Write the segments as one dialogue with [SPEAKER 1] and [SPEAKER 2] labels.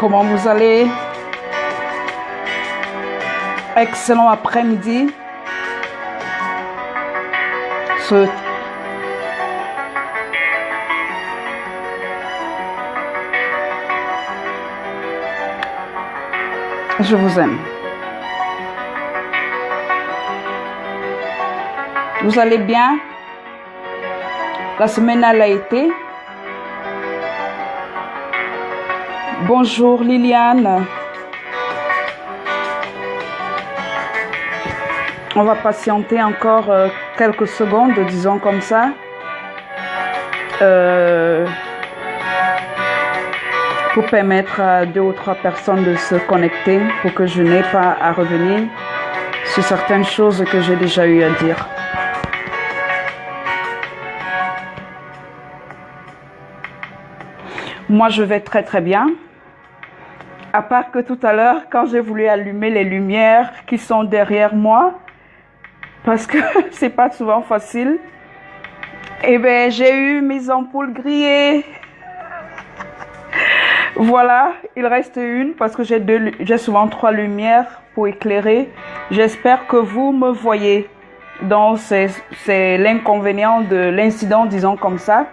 [SPEAKER 1] Comment vous allez? Excellent après-midi. Je vous aime. Vous allez bien? La semaine elle a été. Bonjour Liliane. On va patienter encore quelques secondes, disons comme ça. Pour permettre à 2 ou 3 personnes de se connecter pour que je n'ai pas à revenir sur certaines choses que j'ai déjà eu à dire. Moi, je vais très très bien. À part que tout à l'heure, quand j'ai voulu allumer les lumières qui sont derrière moi, parce que c'est pas souvent facile, eh bien, j'ai eu mes ampoules grillées. Voilà, il reste une parce que j'ai souvent 3 lumières pour éclairer. J'espère que vous me voyez. Donc, c'est l'inconvénient de l'incident, disons comme ça,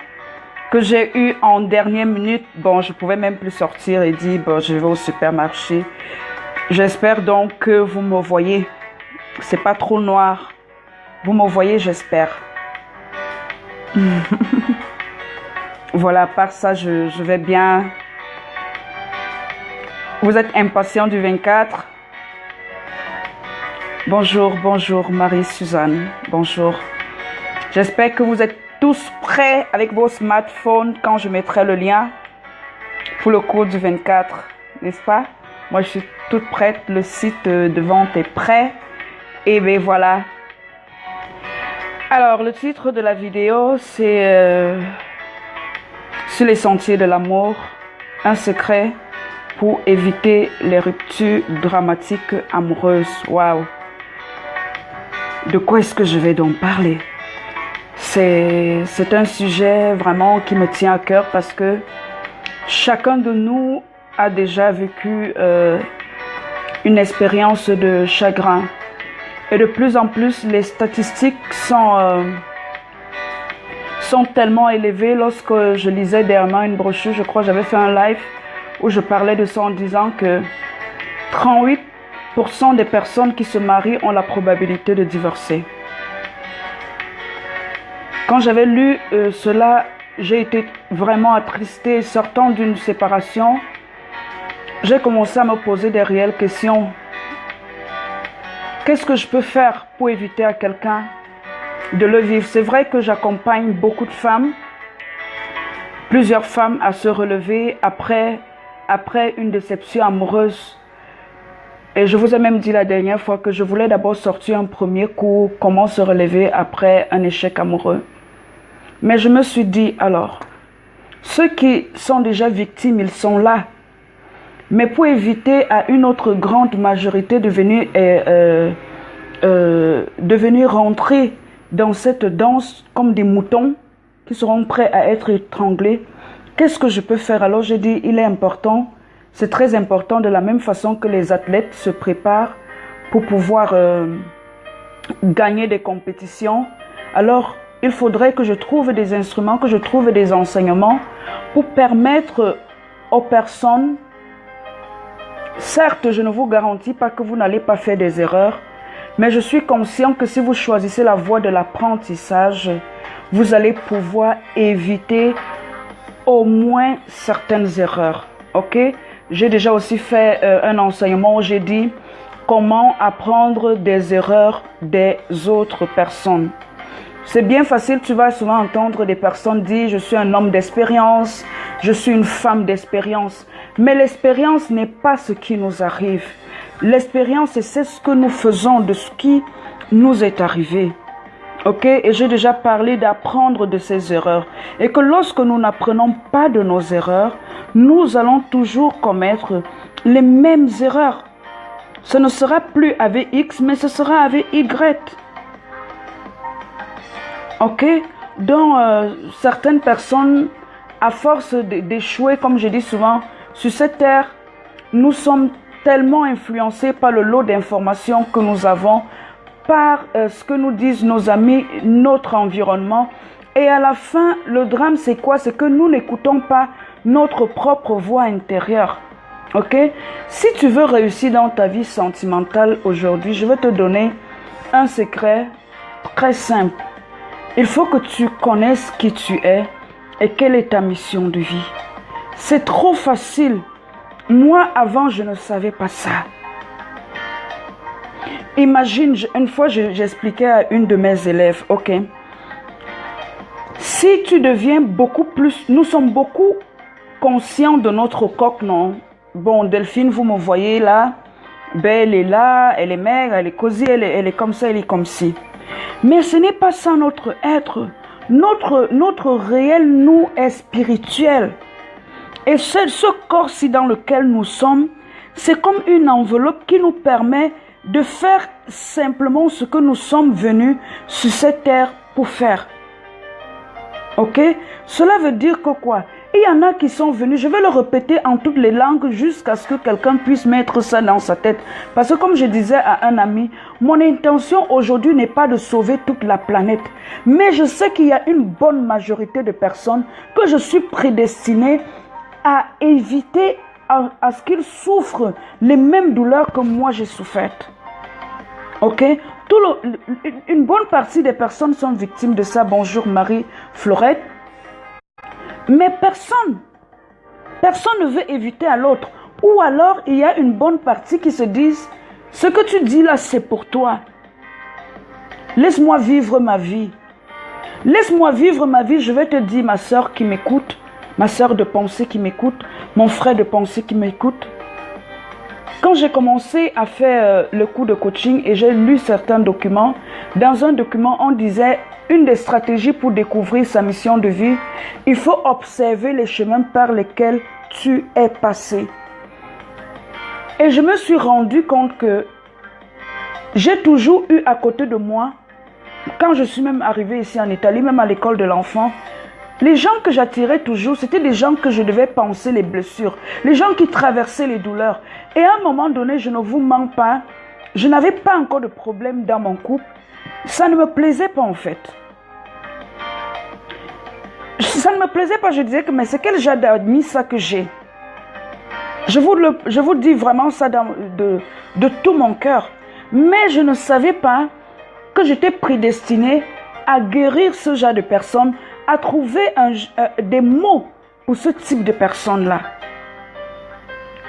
[SPEAKER 1] que j'ai eu en dernière minute. Bon, je pouvais même plus sortir et dire, bon, je vais au supermarché. J'espère donc que vous me voyez. C'est pas trop noir. Vous me voyez, j'espère. Voilà, par ça, je vais bien. Vous êtes impatient du 24? Bonjour, bonjour Marie-Suzanne. Bonjour. J'espère que vous êtes tous prêts avec vos smartphones quand je mettrai le lien pour le cours du 24, n'est-ce pas? Moi, je suis toute prête. Le site de vente est prêt. Et bien voilà. Alors, le titre de la vidéo, c'est Sur les sentiers de l'amour, un secret pour éviter les ruptures dramatiques amoureuses. Waouh! De quoi est-ce que je vais donc parler? C'est un sujet vraiment qui me tient à cœur parce que chacun de nous a déjà vécu une expérience de chagrin. Et de plus en plus, les statistiques sont tellement élevées. Lorsque je lisais dernièrement une brochure, je crois que j'avais fait un live où je parlais de ça en disant que 38% des personnes qui se marient ont la probabilité de divorcer. Quand j'avais lu cela, j'ai été vraiment attristée. Sortant d'une séparation, j'ai commencé à me poser des réelles questions. Qu'est-ce que je peux faire pour éviter à quelqu'un de le vivre? C'est vrai que j'accompagne beaucoup de femmes, plusieurs femmes à se relever après une déception amoureuse. Et je vous ai même dit la dernière fois que je voulais d'abord sortir un premier cours, comment se relever après un échec amoureux. Mais je me suis dit, alors, ceux qui sont déjà victimes, ils sont là. Mais pour éviter à une autre grande majorité de venir rentrer dans cette danse comme des moutons qui seront prêts à être étranglés, qu'est-ce que je peux faire? Alors j'ai dit, il est important, c'est très important, de la même façon que les athlètes se préparent pour pouvoir gagner des compétitions. Alors, il faudrait que je trouve des instruments, que je trouve des enseignements pour permettre aux personnes. Certes, je ne vous garantis pas que vous n'allez pas faire des erreurs, mais je suis conscient que si vous choisissez la voie de l'apprentissage, vous allez pouvoir éviter au moins certaines erreurs. Ok? J'ai déjà aussi fait un enseignement où j'ai dit comment apprendre des erreurs des autres personnes. C'est bien facile, tu vas souvent entendre des personnes dire « je suis un homme d'expérience, je suis une femme d'expérience ». Mais l'expérience n'est pas ce qui nous arrive. L'expérience, c'est ce que nous faisons de ce qui nous est arrivé. Ok? Et j'ai déjà parlé d'apprendre de ces erreurs. Et que lorsque nous n'apprenons pas de nos erreurs, nous allons toujours commettre les mêmes erreurs. Ce ne sera plus avec X, mais ce sera avec Y. Ok? Donc, certaines personnes, à force d'échouer, comme je dis souvent, sur cette terre, nous sommes tellement influencés par le lot d'informations que nous avons, par ce que nous disent nos amis, notre environnement. Et à la fin, le drame, c'est quoi? C'est que nous n'écoutons pas notre propre voix intérieure. Ok? Si tu veux réussir dans ta vie sentimentale aujourd'hui, je vais te donner un secret très simple. Il faut que tu connaisses qui tu es et quelle est ta mission de vie. C'est trop facile. Moi, avant, je ne savais pas ça. Imagine, une fois, j'expliquais à une de mes élèves, ok? Si tu deviens beaucoup plus... Nous sommes beaucoup conscients de notre coque, non? Bon, Delphine, vous me voyez là. Ben, elle est là, elle est maigre, elle est cosy, elle est comme ça, elle est comme ci. Mais ce n'est pas ça notre être. Notre réel nous est spirituel. Et ce corps-ci dans lequel nous sommes, c'est comme une enveloppe qui nous permet de faire simplement ce que nous sommes venus sur cette terre pour faire. Ok? Cela veut dire que quoi? Il y en a qui sont venus, je vais le répéter en toutes les langues jusqu'à ce que quelqu'un puisse mettre ça dans sa tête. Parce que comme je disais à un ami, mon intention aujourd'hui n'est pas de sauver toute la planète. Mais je sais qu'il y a une bonne majorité de personnes que je suis prédestinée à éviter à ce qu'ils souffrent les mêmes douleurs que moi j'ai souffert. Ok? Une bonne partie des personnes sont victimes de ça. Bonjour Marie-Florette. Mais personne ne veut éviter à l'autre. Ou alors, il y a une bonne partie qui se disent, ce que tu dis là, c'est pour toi. Laisse-moi vivre ma vie. Laisse-moi vivre ma vie, je vais te dire, ma soeur qui m'écoute, ma soeur de pensée qui m'écoute, mon frère de pensée qui m'écoute. Quand j'ai commencé à faire le cours de coaching et j'ai lu certains documents, dans un document, on disait une des stratégies pour découvrir sa mission de vie, il faut observer les chemins par lesquels tu es passé. Et je me suis rendu compte que j'ai toujours eu à côté de moi, quand je suis même arrivée ici en Italie, même à l'école de l'enfant, les gens que j'attirais toujours, c'était des gens que je devais penser les blessures, les gens qui traversaient les douleurs. Et à un moment donné, je ne vous mens pas, je n'avais pas encore de problème dans mon couple. Ça ne me plaisait pas en fait. Ça ne me plaisait pas, je disais que mais c'est quel genre d'amis ça que j'ai. Je vous dis vraiment ça de tout mon cœur. Mais je ne savais pas que j'étais prédestinée à guérir ce genre de personnes, à trouver des mots pour ce type de personnes-là.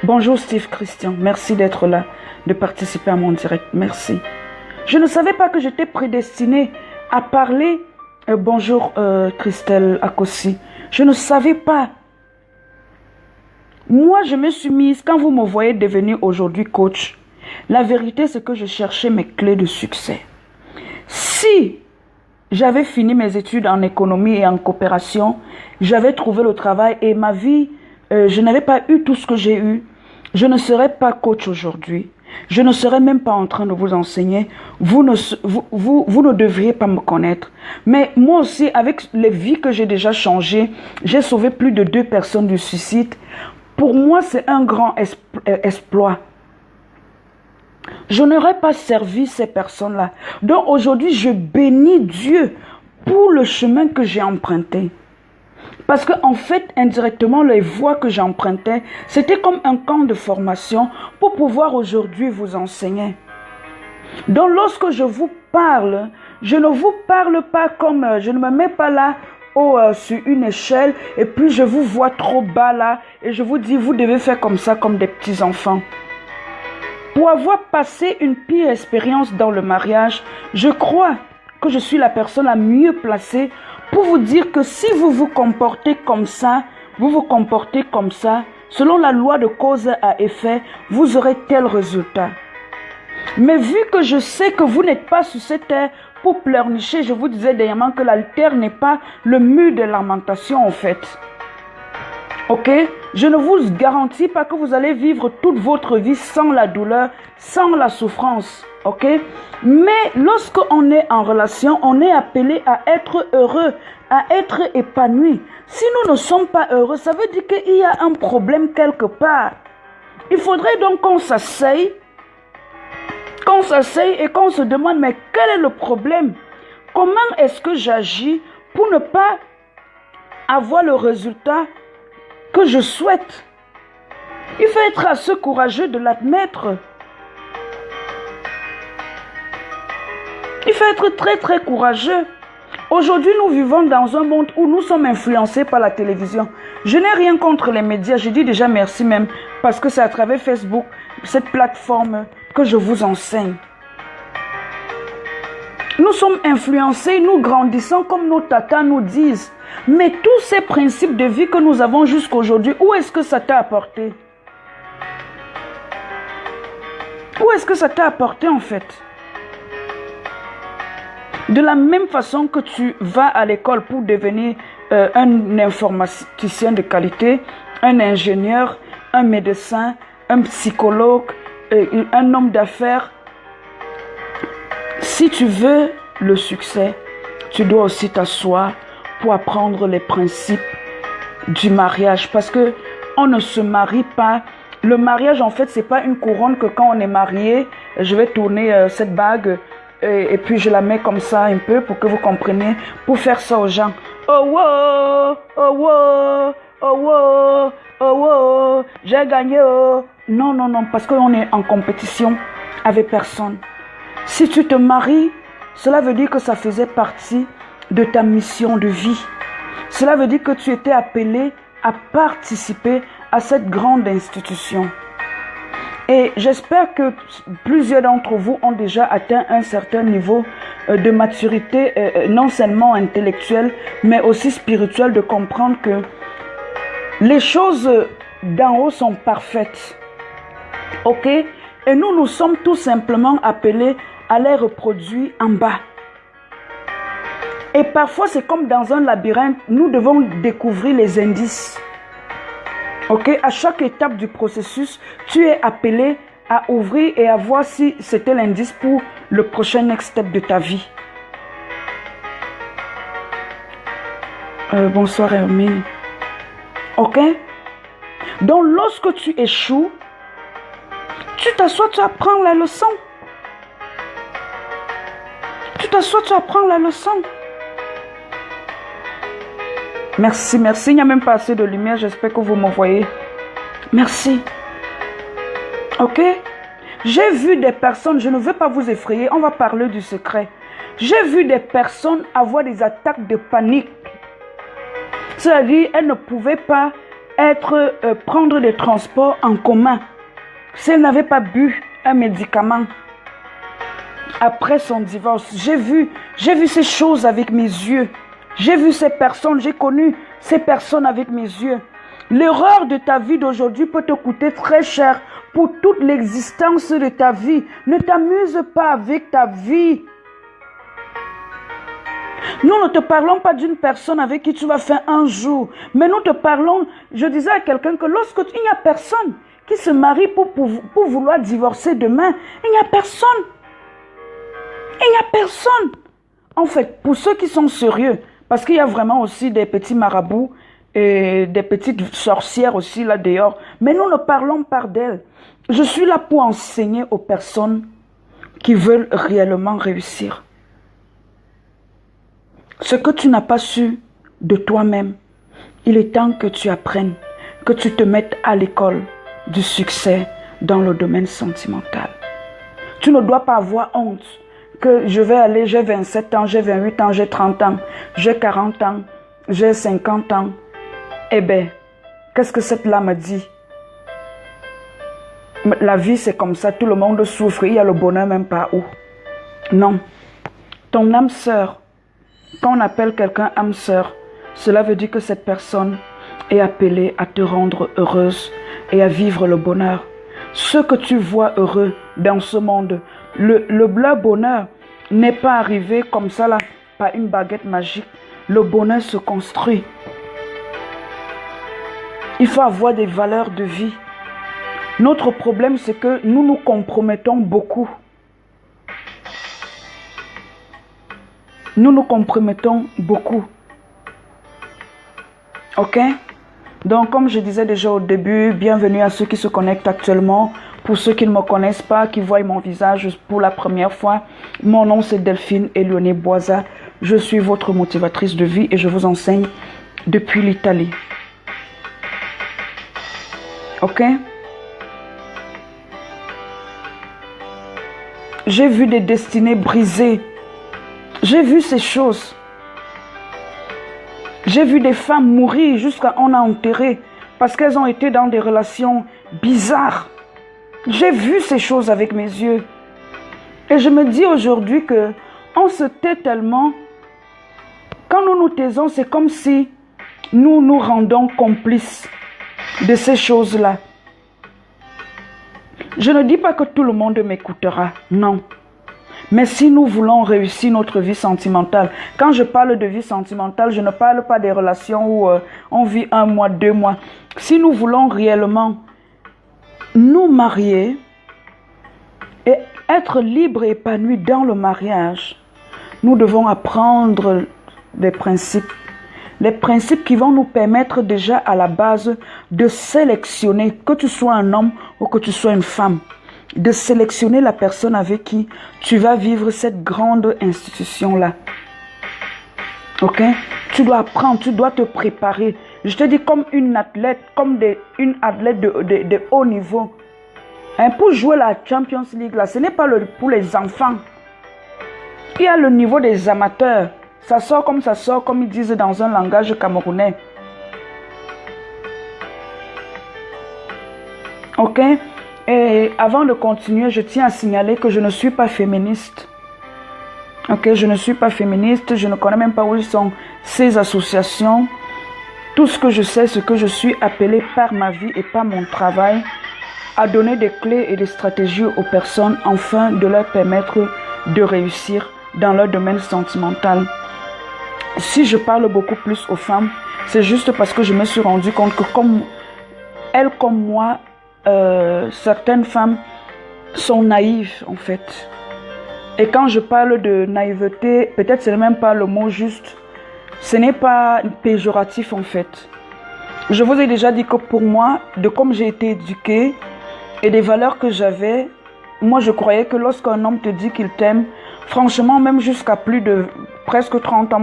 [SPEAKER 1] Bonjour Steve Christian, merci d'être là, de participer à mon direct, merci. Je ne savais pas que j'étais prédestinée à parler. Bonjour Christelle Akossi, je ne savais pas. Moi, je me suis mise, quand vous me voyez devenir aujourd'hui coach, la vérité c'est que je cherchais mes clés de succès. Si j'avais fini mes études en économie et en coopération, j'avais trouvé le travail et ma vie, je n'avais pas eu tout ce que j'ai eu, je ne serais pas coach aujourd'hui. Je ne serais même pas en train de vous enseigner. Vous ne devriez pas me connaître. Mais moi aussi, avec les vies que j'ai déjà changées, j'ai sauvé plus de 2 personnes du suicide. Pour moi, c'est un grand exploit. Je n'aurais pas servi ces personnes-là. Donc aujourd'hui, je bénis Dieu pour le chemin que j'ai emprunté. Parce qu'en fait, indirectement, les voies que j'empruntais, c'était comme un camp de formation pour pouvoir aujourd'hui vous enseigner. Donc lorsque je vous parle, je ne vous parle pas comme, je ne me mets pas là sur une échelle et puis je vous vois trop bas là et je vous dis, vous devez faire comme ça comme des petits enfants. Pour avoir passé une pire expérience dans le mariage, je crois que je suis la personne la mieux placée pour vous dire que si vous vous comportez comme ça, vous vous comportez comme ça, selon la loi de cause à effet, vous aurez tel résultat. Mais vu que je sais que vous n'êtes pas sur cette terre pour pleurnicher, je vous disais dernièrement que la terre n'est pas le mur de lamentation en fait. Ok? Je ne vous garantis pas que vous allez vivre toute votre vie sans la douleur, sans la souffrance. Ok? Mais lorsqu'on est en relation, on est appelé à être heureux, à être épanoui. Si nous ne sommes pas heureux, ça veut dire qu'il y a un problème quelque part. Il faudrait donc qu'on s'asseye et qu'on se demande, mais quel est le problème? Comment est-ce que j'agis pour ne pas avoir le résultat que je souhaite? Il faut être assez courageux de l'admettre. Il faut être très très courageux. Aujourd'hui, nous vivons dans un monde où nous sommes influencés par la télévision. Je n'ai rien contre les médias, je dis déjà merci même, parce que c'est à travers Facebook, cette plateforme, que je vous enseigne. Nous sommes influencés, nous grandissons comme nos tatas nous disent. Mais tous ces principes de vie que nous avons jusqu'à aujourd'hui, où est-ce que ça t'a apporté? Où est-ce que ça t'a apporté en fait? De la même façon que tu vas à l'école pour devenir un informaticien de qualité, un ingénieur, un médecin, un psychologue, un homme d'affaires, si tu veux le succès, tu dois aussi t'asseoir pour apprendre les principes du mariage. Parce que on ne se marie pas. Le mariage, en fait, c'est pas une couronne que quand on est marié, je vais tourner cette bague et puis je la mets comme ça un peu pour que vous compreniez, pour faire ça aux gens. Oh wow, oh wow, oh wow, oh wow, j'ai gagné. Oh. Non, non, non, parce qu'on est en compétition avec personne. Si tu te maries, cela veut dire que ça faisait partie de ta mission de vie. Cela veut dire que tu étais appelé à participer à cette grande institution. Et j'espère que plusieurs d'entre vous ont déjà atteint un certain niveau de maturité, non seulement intellectuelle, mais aussi spirituelle, de comprendre que les choses d'en haut sont parfaites. Ok? Et nous, nous sommes tout simplement appelés à les reproduire en bas. Et parfois, c'est comme dans un labyrinthe, nous devons découvrir les indices. Ok, à chaque étape du processus, tu es appelé à ouvrir et à voir si c'était l'indice pour le prochain next step de ta vie. Bonsoir Hermine. Ok? Donc lorsque tu échoues, tu t'assois, tu apprends la leçon. Tu t'assois, tu apprends la leçon. Merci, merci. Il n'y a même pas assez de lumière. J'espère que vous me voyez. Merci. Ok? J'ai vu des personnes, je ne veux pas vous effrayer, on va parler du secret. J'ai vu des personnes avoir des attaques de panique. C'est-à-dire, elles ne pouvaient pas prendre des transports en commun si elles n'avaient pas bu un médicament après son divorce. J'ai vu ces choses avec mes yeux. J'ai vu ces personnes, j'ai connu ces personnes avec mes yeux. L'erreur de ta vie d'aujourd'hui peut te coûter très cher pour toute l'existence de ta vie. Ne t'amuse pas avec ta vie. Nous ne te parlons pas d'une personne avec qui tu vas faire un jour. Mais nous te parlons, je disais à quelqu'un que lorsque il n'y a personne qui se marie pour vouloir divorcer demain, il n'y a personne. Il n'y a personne. En fait, pour ceux qui sont sérieux, parce qu'il y a vraiment aussi des petits marabouts et des petites sorcières aussi là dehors. Mais nous ne parlons pas d'elles. Je suis là pour enseigner aux personnes qui veulent réellement réussir. Ce que tu n'as pas su de toi-même, il est temps que tu apprennes, que tu te mettes à l'école du succès dans le domaine sentimental. Tu ne dois pas avoir honte que je vais aller, j'ai 27 ans, j'ai 28 ans, j'ai 30 ans, j'ai 40 ans, j'ai 50 ans. Eh bien, qu'est-ce que cette là me dit? La vie c'est comme ça, tout le monde souffre, il y a le bonheur même pas où. Non. Ton âme sœur, quand on appelle quelqu'un âme sœur, cela veut dire que cette personne est appelée à te rendre heureuse et à vivre le bonheur. Ce que tu vois heureux dans ce monde, le bonheur n'est pas arrivé comme ça là, par une baguette magique. Le bonheur se construit. Il faut avoir des valeurs de vie. Notre problème, c'est que nous nous compromettons beaucoup. Nous nous compromettons beaucoup. Ok? Donc, comme je disais déjà au début, bienvenue à ceux qui se connectent actuellement. Pour ceux qui ne me connaissent pas, qui voient mon visage pour la première fois, mon nom c'est Delphine Elioné Boisa. Je suis votre motivatrice de vie et je vous enseigne depuis l'Italie. Ok? J'ai vu des destinées brisées. J'ai vu ces choses. J'ai vu des femmes mourir jusqu'à on a enterré parce qu'elles ont été dans des relations bizarres. J'ai vu ces choses avec mes yeux. Et je me dis aujourd'hui que on se tait tellement. Quand nous nous taisons, c'est comme si nous nous rendons complices de ces choses-là. Je ne dis pas que tout le monde m'écoutera, non. Mais si nous voulons réussir notre vie sentimentale, quand je parle de vie sentimentale, je ne parle pas des relations où on vit 1 mois, 2 mois. Si nous voulons réellement nous marier et être libres et épanouis dans le mariage, nous devons apprendre des principes. Les principes qui vont nous permettre déjà à la base de sélectionner, que tu sois un homme ou que tu sois une femme, de sélectionner la personne avec qui tu vas vivre cette grande institution-là. Ok? Tu dois apprendre, tu dois te préparer. Je te dis comme une athlète, une athlète de haut niveau. Hein, pour jouer la Champions League, là, ce n'est pas pour les enfants. Il y a le niveau des amateurs. Ça sort, comme ils disent dans un langage camerounais. Ok? Et avant de continuer, je tiens à signaler que je ne suis pas féministe. Ok, je ne suis pas féministe, je ne connais même pas où sont ces associations. Tout ce que je sais, c'est que je suis appelée par ma vie et par mon travail à donner des clés et des stratégies aux personnes afin de leur permettre de réussir dans leur domaine sentimental. Si je parle beaucoup plus aux femmes, c'est juste parce que je me suis rendu compte que comme moi, certaines femmes sont naïves en fait. Et quand je parle de naïveté, peut-être ce n'est même pas le mot juste. Ce n'est pas péjoratif en fait. Je vous ai déjà dit que pour moi, de comme j'ai été éduquée et des valeurs que j'avais, moi je croyais que lorsqu'un homme te dit qu'il t'aime, franchement même jusqu'à plus de presque 30 ans,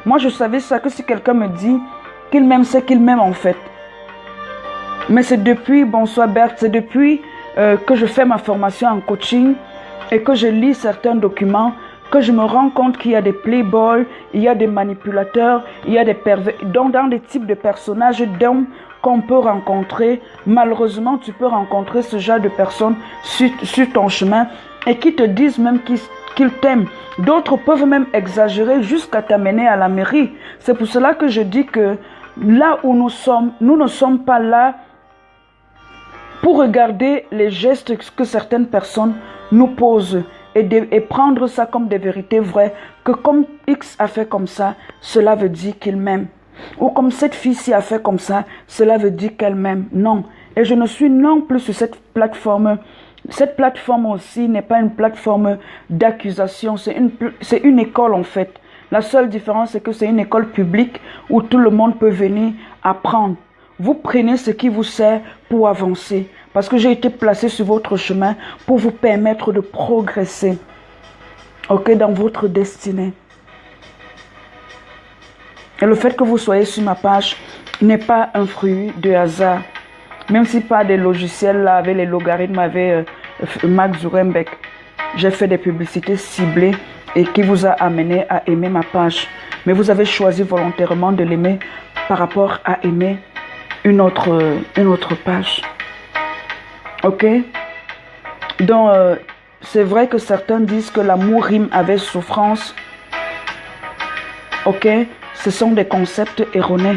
[SPEAKER 1] moi je savais ça, que si quelqu'un me dit qu'il m'aime, c'est qu'il m'aime en fait. Mais c'est depuis, bonsoir Berthe, c'est depuis que je fais ma formation en coaching et que je lis certains documents, que je me rends compte qu'il y a des playboys, il y a des manipulateurs, il y a des pervers, donc dans des types de personnages d'hommes qu'on peut rencontrer. Malheureusement, tu peux rencontrer ce genre de personnes sur ton chemin et qui te disent même qu'ils t'aiment. D'autres peuvent même exagérer jusqu'à t'amener à la mairie. C'est pour cela que je dis que là où nous sommes, nous ne sommes pas là pour regarder les gestes que certaines personnes nous posent et prendre ça comme des vérités vraies, que comme X a fait comme ça, cela veut dire qu'il m'aime. Ou comme cette fille-ci a fait comme ça, cela veut dire qu'elle m'aime. Non. Et je ne suis non plus sur cette plateforme. Cette plateforme aussi n'est pas une plateforme d'accusation. C'est une école en fait. La seule différence, c'est que c'est une école publique où tout le monde peut venir apprendre. Vous prenez ce qui vous sert pour avancer. Parce que j'ai été placé sur votre chemin pour vous permettre de progresser. Ok, dans votre destinée. Et le fait que vous soyez sur ma page n'est pas un fruit de hasard. Même si pas des logiciels là, avec les logarithmes, avec Mark Zuckerberg, j'ai fait des publicités ciblées et qui vous a amené à aimer ma page. Mais vous avez choisi volontairement de l'aimer par rapport à aimer une autre page. Ok? Donc, c'est vrai que certains disent que l'amour rime avec souffrance. Ok? Ce sont des concepts erronés.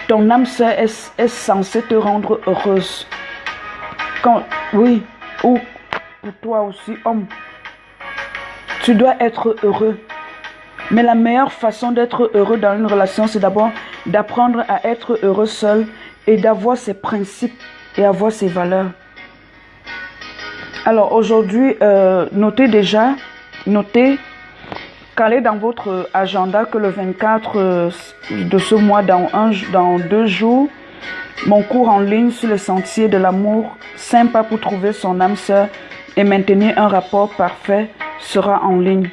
[SPEAKER 1] Ton âme sœur est censée te rendre heureuse. Oui, ou pour toi aussi, homme. Tu dois être heureux. Mais la meilleure façon d'être heureux dans une relation, c'est d'abord d'apprendre à être heureux seul et d'avoir ses principes et avoir ses valeurs. Alors aujourd'hui, notez calez dans votre agenda que le 24 de ce mois, dans 2 jours, mon cours en ligne sur le sentier de l'amour, sympa pour trouver son âme sœur et maintenir un rapport parfait, sera en ligne.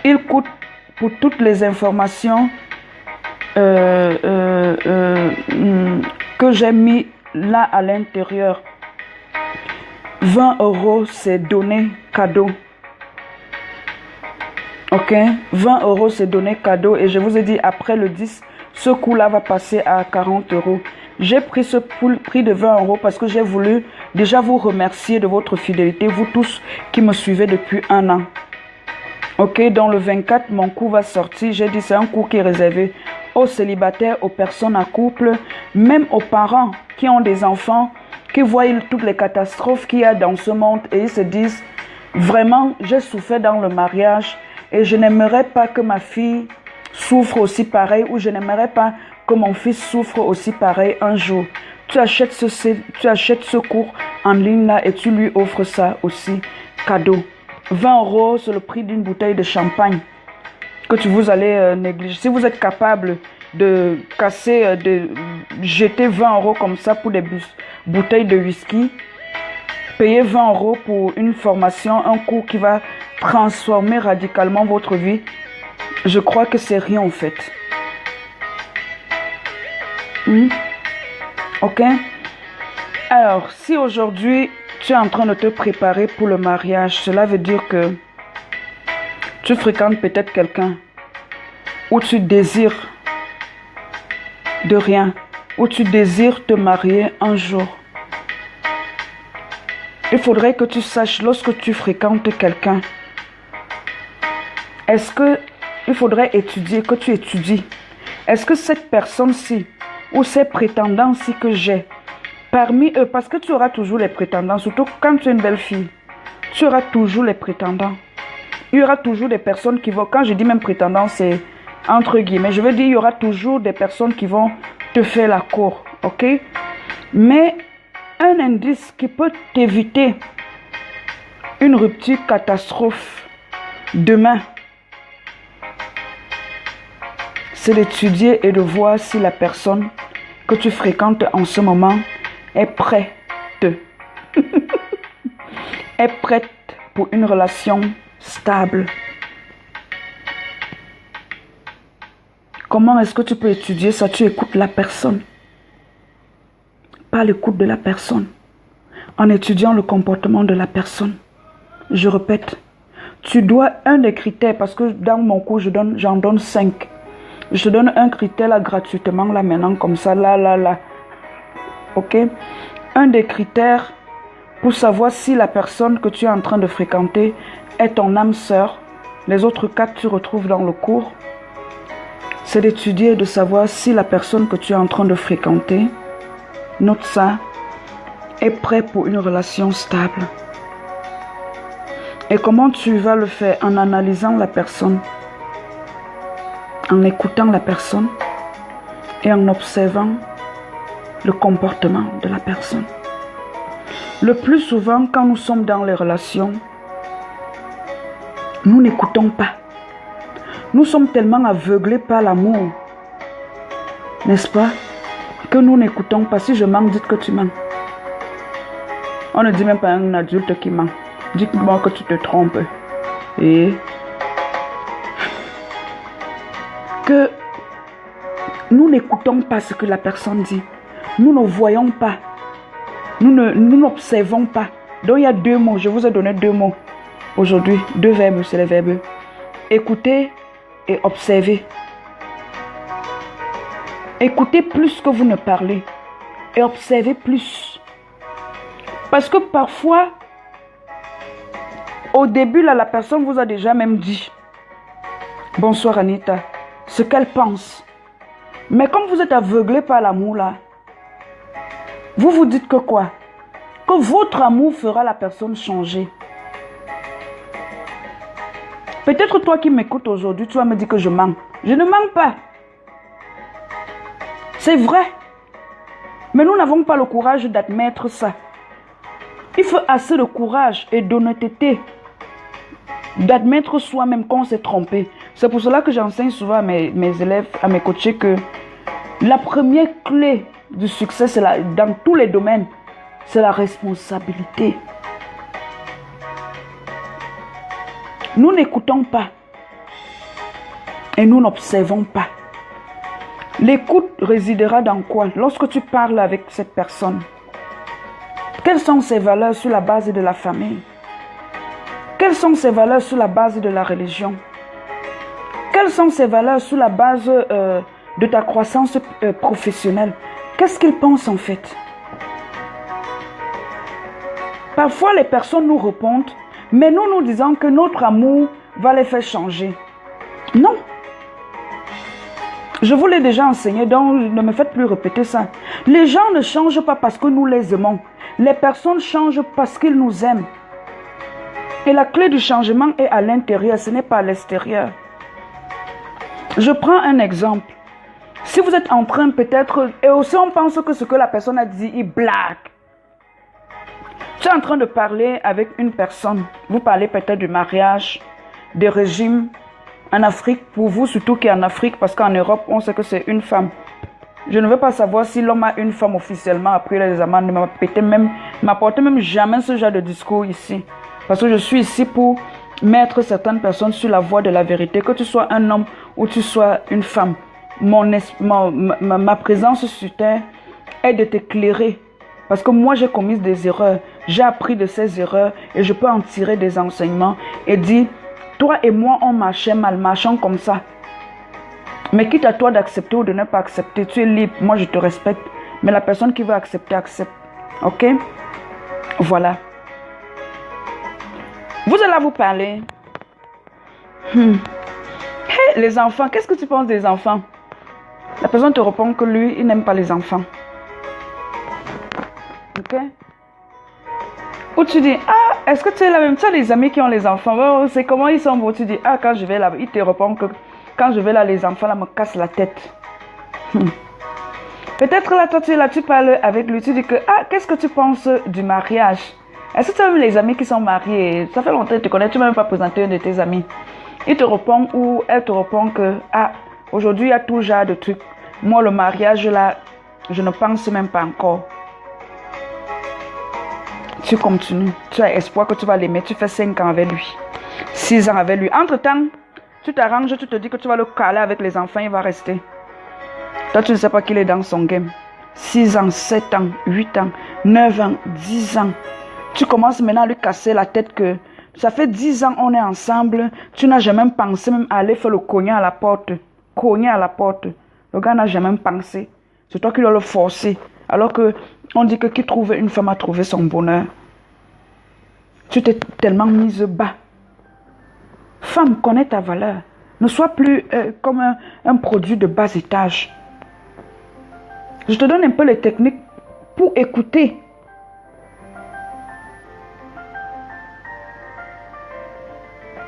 [SPEAKER 1] Il coûte, pour toutes les informations que j'ai mis là à l'intérieur, 20 €, c'est donné cadeau. Ok, 20 € c'est donné cadeau et je vous ai dit après le 10, ce coût-là va passer à 40 €. J'ai pris ce prix de 20 € parce que j'ai voulu déjà vous remercier de votre fidélité, vous tous qui me suivez depuis 1 an. Ok, dans le 24, mon cours va sortir. J'ai dit c'est un cours qui est réservé aux célibataires, aux personnes en couple, même aux parents qui ont des enfants, qui voient toutes les catastrophes qu'il y a dans ce monde et ils se disent vraiment j'ai souffert dans le mariage et je n'aimerais pas que ma fille souffre aussi pareil ou je n'aimerais pas que mon fils souffre aussi pareil un jour. Tu achètes ce cours en ligne là et tu lui offres ça aussi cadeau. 20 € c'est le prix d'une bouteille de champagne que vous allez négliger. Si vous êtes capable de casser, de jeter 20 € comme ça pour des bouteilles de whisky, payez 20 € pour une formation, un cours qui va transformer radicalement votre vie. Je crois que c'est rien en fait. Ok? Alors, si aujourd'hui tu es en train de te préparer pour le mariage, cela veut dire que tu fréquentes peut-être quelqu'un où tu désires de rien, où tu désires te marier un jour. Il faudrait que tu saches lorsque tu fréquentes quelqu'un, est-ce que il faudrait étudier, que tu étudies. Est-ce que cette personne-ci ou ces prétendants-ci que j'ai, parmi eux, parce que tu auras toujours les prétendants, surtout quand tu es une belle fille, tu auras toujours les prétendants. Il y aura toujours des personnes qui vont, quand je dis même prétendants, c'est entre guillemets, je veux dire, il y aura toujours des personnes qui vont te faire la cour, ok? Mais un indice qui peut t'éviter une rupture catastrophe demain, c'est d'étudier et de voir si la personne que tu fréquentes en ce moment est prête. Est prête pour une relation stable. Comment est-ce que tu peux étudier ça? Tu écoutes la personne. Pas l'écoute de la personne. En étudiant le comportement de la personne. Je répète, tu dois un des critères, parce que dans mon cours, j'en donne 5. Je te donne un critère là gratuitement, là maintenant, comme ça, là. Ok? Un des critères pour savoir si la personne que tu es en train de fréquenter est ton âme sœur. Les autres 4 tu retrouves dans le cours. C'est d'étudier et de savoir si la personne que tu es en train de fréquenter, note ça, est prête pour une relation stable. Et comment tu vas le faire? En analysant la personne, en écoutant la personne et en observant le comportement de la personne. Le plus souvent, quand nous sommes dans les relations, nous n'écoutons pas. Nous sommes tellement aveuglés par l'amour, n'est-ce pas, que nous n'écoutons pas. Si je mens, dites que tu mens. On ne dit même pas à un adulte qui ment. Dites-moi que tu te trompes. Et que nous n'écoutons pas ce que la personne dit. Nous ne voyons pas. Nous n'observons pas. Donc il y a 2 mots. Je vous ai donné 2 mots aujourd'hui. 2 verbes, c'est les verbes. Écoutez et observer. Écoutez plus que vous ne parlez. Et observez plus. Parce que parfois, au début, là, la personne vous a déjà même dit « Bonsoir Anita », ce qu'elle pense. Mais comme vous êtes aveuglé par l'amour, là, vous vous dites que quoi? Que votre amour fera la personne changer. Peut-être toi qui m'écoutes aujourd'hui, tu vas me dire que je mens. Je ne mens pas. C'est vrai. Mais nous n'avons pas le courage d'admettre ça. Il faut assez de courage et d'honnêteté d'admettre soi-même qu'on s'est trompé. C'est pour cela que j'enseigne souvent à mes élèves, à mes coachés, que la première clé du succès, c'est dans tous les domaines, c'est la responsabilité. Nous n'écoutons pas et nous n'observons pas. L'écoute résidera dans quoi? Lorsque tu parles avec cette personne, quelles sont ses valeurs sur la base de la famille? Quelles sont ses valeurs sur la base de la religion? Quelles sont ses valeurs sur la base de ta croissance professionnelle? Qu'est-ce qu'il pense en fait? Parfois les personnes nous répondent, mais nous disons que notre amour va les faire changer. Non. Je vous l'ai déjà enseigné, donc ne me faites plus répéter ça. Les gens ne changent pas parce que nous les aimons. Les personnes changent parce qu'ils nous aiment. Et la clé du changement est à l'intérieur, ce n'est pas à l'extérieur. Je prends un exemple. Si vous êtes en train peut-être, et aussi on pense que ce que la personne a dit est blague. Tu es en train de parler avec une personne. Vous parlez peut-être du mariage, des régimes. En Afrique, pour vous, surtout qui est en Afrique, parce qu'en Europe, on sait que c'est une femme. Je ne veux pas savoir si l'homme a une femme officiellement après les amendes. Ne m'apportez même jamais ce genre de discours ici. Parce que je suis ici pour mettre certaines personnes sur la voie de la vérité. Que tu sois un homme ou tu sois une femme. Ma présence sur terre est de t'éclairer. Parce que moi, j'ai commis des erreurs. J'ai appris de ces erreurs et je peux en tirer des enseignements et dire... Toi et moi, on marchait mal, marchons comme ça. Mais quitte à toi d'accepter ou de ne pas accepter, tu es libre. Moi, je te respecte. Mais la personne qui veut accepter, accepte. Ok? Voilà. Vous allez vous parler. Hey, les enfants, qu'est-ce que tu penses des enfants? La personne te répond que lui, il n'aime pas les enfants. Ok? Ou tu dis, ah, est-ce que tu es la même? Tu as des amis qui ont les enfants. Oh, c'est comment ils sont beaux. Tu dis, ah, quand je vais là, il te répond que quand je vais là, les enfants là me cassent la tête. Peut-être là, toi, tu es là, tu parles avec lui. Tu dis que, ah, qu'est-ce que tu penses du mariage? Est-ce que tu as même les amis qui sont mariés? Ça fait longtemps que tu te connais, tu ne m'as même pas présenté un de tes amis. Il te répond ou elle te répond que, ah, aujourd'hui, il y a tout genre de trucs. Moi, le mariage là, je ne pense même pas encore. Tu continues, tu as espoir que tu vas l'aimer, tu fais 5 ans avec lui, 6 ans avec lui. Entre-temps, tu t'arranges, tu te dis que tu vas le caler avec les enfants, il va rester. Toi, tu ne sais pas qu'il est dans son game. 6 ans, 7 ans, 8 ans, 9 ans, 10 ans. Tu commences maintenant à lui casser la tête que ça fait 10 ans on est ensemble, tu n'as jamais pensé même à aller faire le cogner à la porte. Cogner à la porte. Le gars n'a jamais pensé. C'est toi qui dois le forcer. Alors que on dit que qui trouve une femme a trouvé son bonheur. Tu t'es tellement mise bas. Femme, connais ta valeur. Ne sois plus comme un produit de bas étage. Je te donne un peu les techniques pour écouter.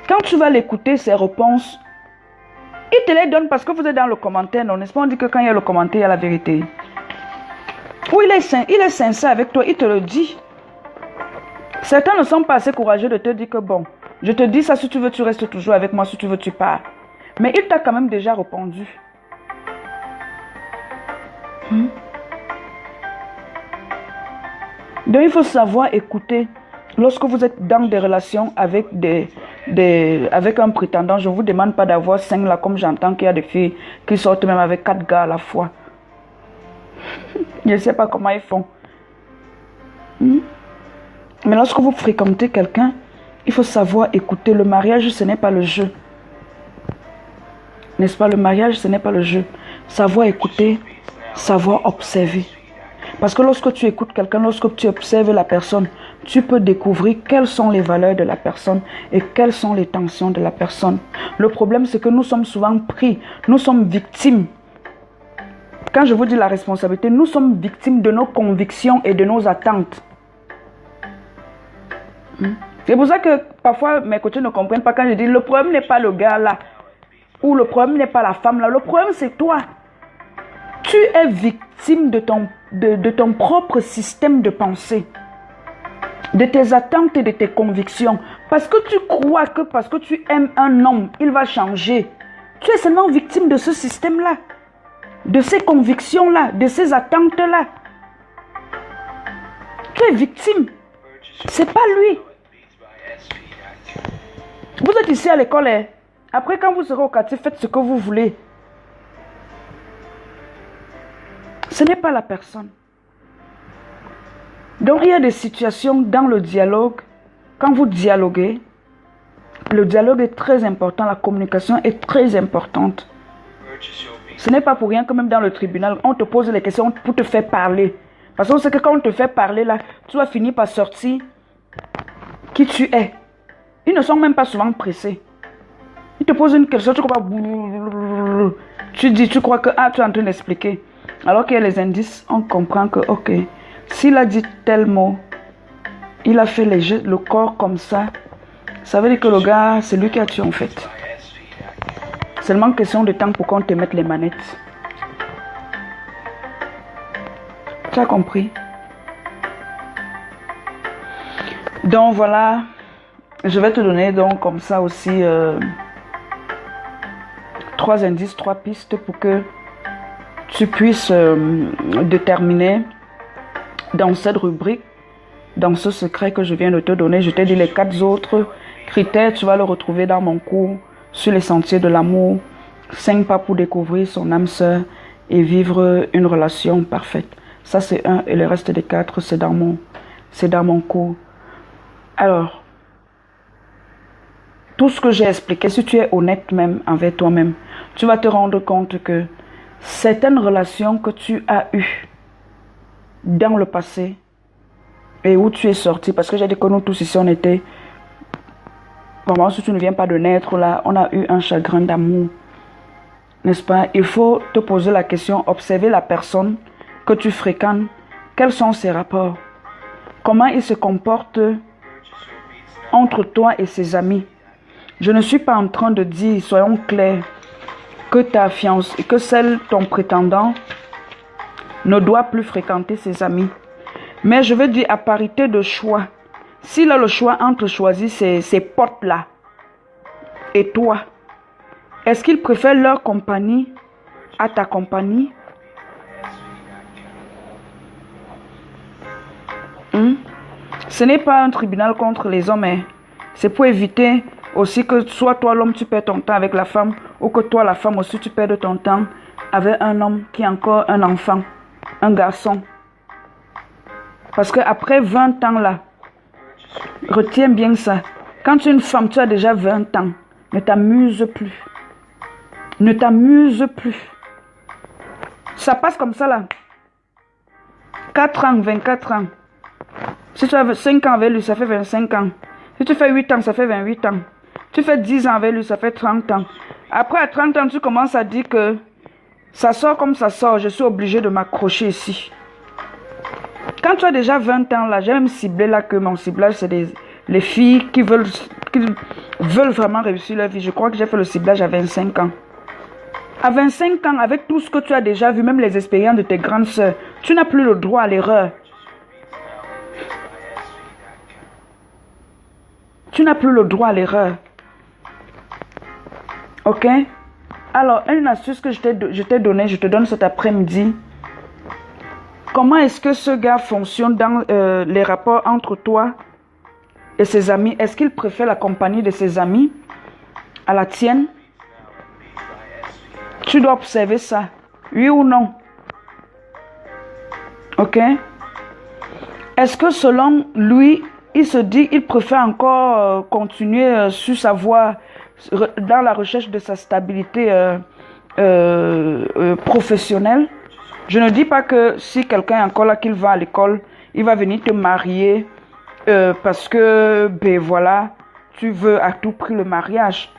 [SPEAKER 1] Quand tu vas l'écouter, ses réponses, il te les donne parce que vous êtes dans le commentaire, non? N'est-ce pas? On dit que quand il y a le commentaire, il y a la vérité. Ou il est sincère avec toi, il te le dit. Certains ne sont pas assez courageux de te dire que bon, je te dis ça, si tu veux, tu restes toujours avec moi, si tu veux, tu pars. Mais il t'a quand même déjà répondu. Donc il faut savoir écouter. Lorsque vous êtes dans des relations avec avec un prétendant, je ne vous demande pas d'avoir 5 là, comme j'entends qu'il y a des filles qui sortent même avec 4 gars à la fois. Je ne sais pas comment ils font. Mais lorsque vous fréquentez quelqu'un, il faut savoir écouter. Le mariage, ce n'est pas le jeu. N'est-ce pas? Le mariage, ce n'est pas le jeu. Savoir écouter, savoir observer. Parce que lorsque tu écoutes quelqu'un, lorsque tu observes la personne, tu peux découvrir quelles sont les valeurs de la personne et quelles sont les tensions de la personne. Le problème, c'est que nous sommes souvent pris, nous sommes victimes. Quand je vous dis la responsabilité, nous sommes victimes de nos convictions et de nos attentes. C'est pour ça que parfois mes coachs ne comprennent pas quand je dis le problème n'est pas le gars là ou le problème n'est pas la femme là, le problème c'est toi. Tu es victime de ton propre système de pensée, de tes attentes et de tes convictions. Parce que tu crois que parce que tu aimes un homme, il va changer. Tu es seulement victime de ce système-là, de ces convictions-là, de ces attentes-là. Tu es victime. C'est pas lui. Vous êtes ici à l'école. Après, quand vous serez au quartier, faites ce que vous voulez. Ce n'est pas la personne. Donc, il y a des situations dans le dialogue. Quand vous dialoguez, le dialogue est très important. La communication est très importante. Ce n'est pas pour rien que même dans le tribunal, on te pose les questions pour te faire parler. Parce qu'on sait que quand on te fait parler, là, tu vas finir par sortir qui tu es. Ils ne sont même pas souvent pressés. Ils te posent une question, tu crois, tu dis, tu crois que tu es en train d'expliquer. Alors qu'il y a les indices, on comprend que, ok, s'il a dit tel mot, il a fait le corps comme ça veut dire que le gars, c'est lui qui a tué en fait. Seulement question de temps pour qu'on te mette les manettes. Tu as compris? Donc voilà, je vais te donner donc comme ça aussi 3 indices, 3 pistes pour que tu puisses déterminer dans cette rubrique, dans ce secret que je viens de te donner. Je t'ai dit les 4 autres critères, tu vas le retrouver dans mon cours sur les sentiers de l'amour, 5 pas pour découvrir son âme sœur et vivre une relation parfaite. Ça c'est 1 et le reste des 4 c'est dans mon cours. Alors, tout ce que j'ai expliqué, si tu es honnête même envers toi-même, tu vas te rendre compte que certaines relations que tu as eues dans le passé et où tu es sorti, parce que j'ai dit que nous tous ici on était, vraiment si tu ne viens pas de naître là, on a eu un chagrin d'amour, n'est-ce pas? Il faut te poser la question, observer la personne que tu fréquentes, quels sont ses rapports, comment il se comporte entre toi et ses amis. Je ne suis pas en train de dire, soyons clairs, que ta fiancée, que ton prétendant ne doit plus fréquenter ses amis. Mais je veux dire à parité de choix. S'il a le choix entre choisir ses potes-là et toi, est-ce qu'il préfère leur compagnie à ta compagnie? Ce n'est pas un tribunal contre les hommes. C'est pour éviter aussi que soit toi l'homme tu perds ton temps avec la femme ou que toi la femme aussi tu perds ton temps avec un homme qui est encore un enfant, un garçon. Parce que après 20 ans là, retiens bien ça. Quand tu es une femme, tu as déjà 20 ans. Ne t'amuse plus. Ne t'amuse plus. Ça passe comme ça là. 4 ans, 24 ans. Si tu as 5 ans avec lui, ça fait 25 ans. Si tu fais 8 ans, ça fait 28 ans. Tu fais 10 ans avec lui, ça fait 30 ans. Après, à 30 ans, tu commences à dire que ça sort comme ça sort. Je suis obligé de m'accrocher ici. Quand tu as déjà 20 ans, là, j'ai même ciblé là que mon ciblage, c'est les filles qui veulent vraiment réussir leur vie. Je crois que j'ai fait le ciblage à 25 ans. À 25 ans, avec tout ce que tu as déjà vu, même les expériences de tes grandes sœurs, tu n'as plus le droit à l'erreur. Tu n'as plus le droit à l'erreur. Ok? Alors, une astuce que je t'ai donnée, je te donne cet après-midi. Comment est-ce que ce gars fonctionne dans les rapports entre toi et ses amis? Est-ce qu'il préfère la compagnie de ses amis à la tienne? Tu dois observer ça. Oui ou non? Ok? Est-ce que selon lui, il se dit qu'il préfère encore continuer sur sa voie dans la recherche de sa stabilité professionnelle? Je ne dis pas que si quelqu'un est encore là, qu'il va à l'école, il va venir te marier parce que, ben voilà, tu veux à tout prix le mariage.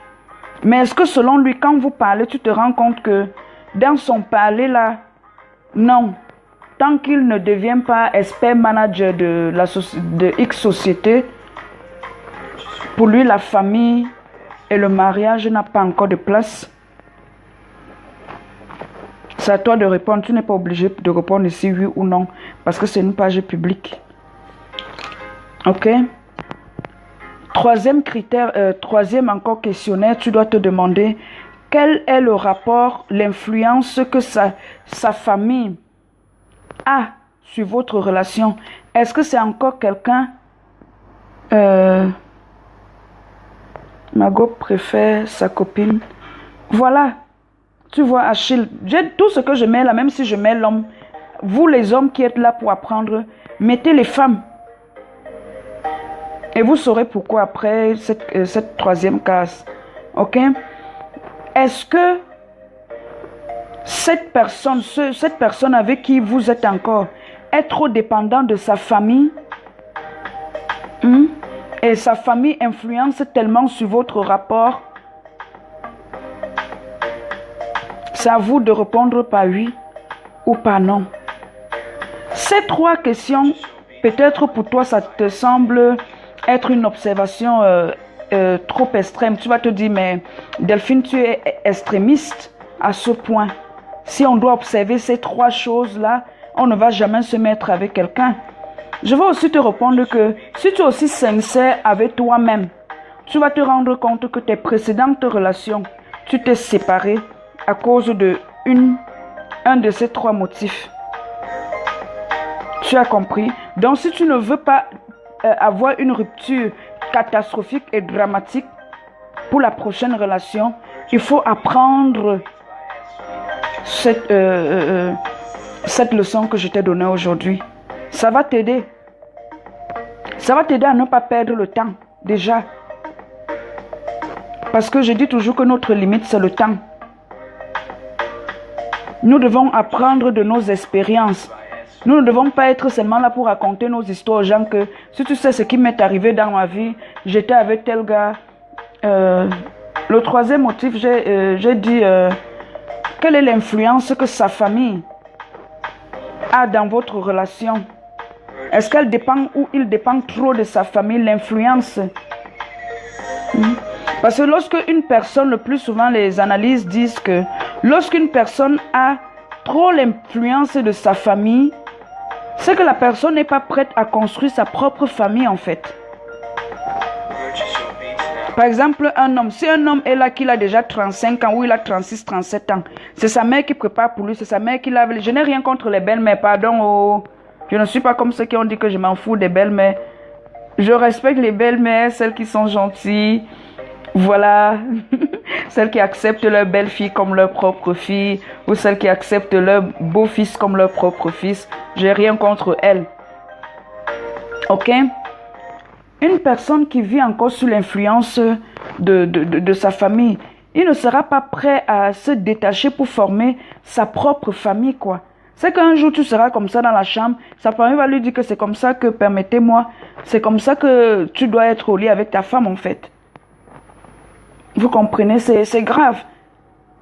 [SPEAKER 1] Mais est-ce que selon lui, quand vous parlez, tu te rends compte que dans son parler là, non, tant qu'il ne devient pas expert manager de X société, pour lui, la famille et le mariage n'a pas encore de place. C'est à toi de répondre. Tu n'es pas obligé de répondre ici oui ou non, parce que c'est une page publique. Ok? Troisième critère, troisième encore questionnaire, tu dois te demander quel est le rapport, l'influence que sa famille a sur votre relation. Est-ce que c'est encore quelqu'un... Margot préfère sa copine. Voilà. Tu vois, Achille, j'ai tout ce que je mets là, même si je mets l'homme. Vous les hommes qui êtes là pour apprendre, mettez les femmes. Et vous saurez pourquoi après cette troisième case. Ok? Est-ce que cette personne avec qui vous êtes encore est trop dépendante de sa famille? Et sa famille influence tellement sur votre rapport? C'est à vous de répondre par oui ou par non. Ces trois questions, peut-être pour toi, ça te semble être une observation trop extrême. Tu vas te dire, mais Delphine, tu es extrémiste à ce point. Si on doit observer ces trois choses-là, on ne va jamais se mettre avec quelqu'un. Je vais aussi te répondre que si tu es aussi sincère avec toi-même, tu vas te rendre compte que tes précédentes relations, tu t'es séparé à cause de un de ces trois motifs. Tu as compris? Donc si tu ne veux pas avoir une rupture catastrophique et dramatique pour la prochaine relation, il faut apprendre cette leçon que je t'ai donnée aujourd'hui. Ça va t'aider. Ça va t'aider à ne pas perdre le temps, déjà. Parce que je dis toujours que notre limite, c'est le temps. Nous devons apprendre de nos expériences. Nous ne devons pas être seulement là pour raconter nos histoires aux gens que si tu sais ce qui m'est arrivé dans ma vie, j'étais avec tel gars. Le troisième motif, j'ai dit quelle est l'influence que sa famille a dans votre relation. Est-ce qu'elle dépend ou il dépend trop de sa famille, l'influence? Parce que lorsque une personne, le plus souvent les analyses disent que lorsqu'une personne a trop l'influence de sa famille, c'est que la personne n'est pas prête à construire sa propre famille en fait. Par exemple, un homme, si un homme est là qu'il a déjà 35 ans ou il a 36, 37 ans, c'est sa mère qui prépare pour lui, c'est sa mère qui lave. Je n'ai rien contre les belles-mères, pardon. Oh. Je ne suis pas comme ceux qui ont dit que je m'en fous des belles-mères. Je respecte les belles-mères, celles qui sont gentilles. Voilà. Celles qui acceptent leur belle-fille comme leur propre fille. Ou celles qui acceptent leur beau-fils comme leur propre fils. J'ai rien contre elles. Ok? Une personne qui vit encore sous l'influence de sa famille, il ne sera pas prêt à se détacher pour former sa propre famille, quoi. C'est qu'un jour tu seras comme ça dans la chambre, sa famille va lui dire que c'est comme ça que, permettez-moi, c'est comme ça que tu dois être au lit avec ta femme en fait. Vous comprenez, c'est grave.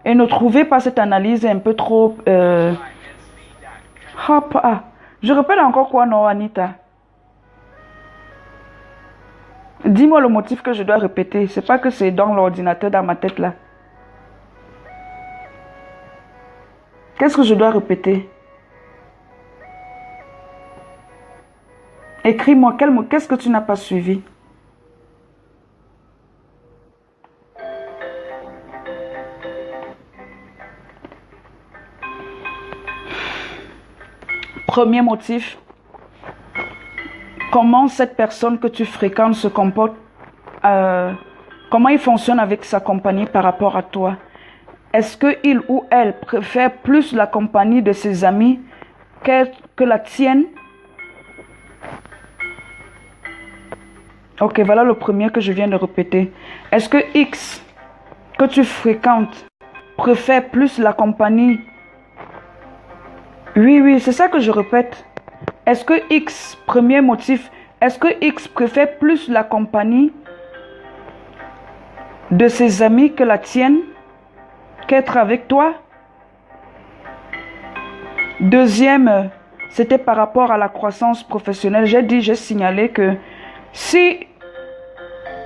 [SPEAKER 1] Et ne trouvez pas cette analyse un peu trop... Je répète encore quoi, non, Anita? Dis-moi le motif que je dois répéter. C'est pas que c'est dans l'ordinateur, dans ma tête là. Qu'est-ce que je dois répéter? Écris-moi, qu'est-ce que tu n'as pas suivi? Premier motif. Comment cette personne que tu fréquentes se comporte, comment il fonctionne avec sa compagnie par rapport à toi. Est-ce qu'il ou elle préfère plus la compagnie de ses amis que la tienne? Ok, voilà le premier que je viens de répéter. Est-ce que X que tu fréquentes préfère plus la compagnie? Oui, c'est ça que je répète. Est-ce que X, premier motif, est-ce que X préfère plus la compagnie de ses amis que la tienne, qu'être avec toi? Deuxième, c'était par rapport à la croissance professionnelle. J'ai signalé que si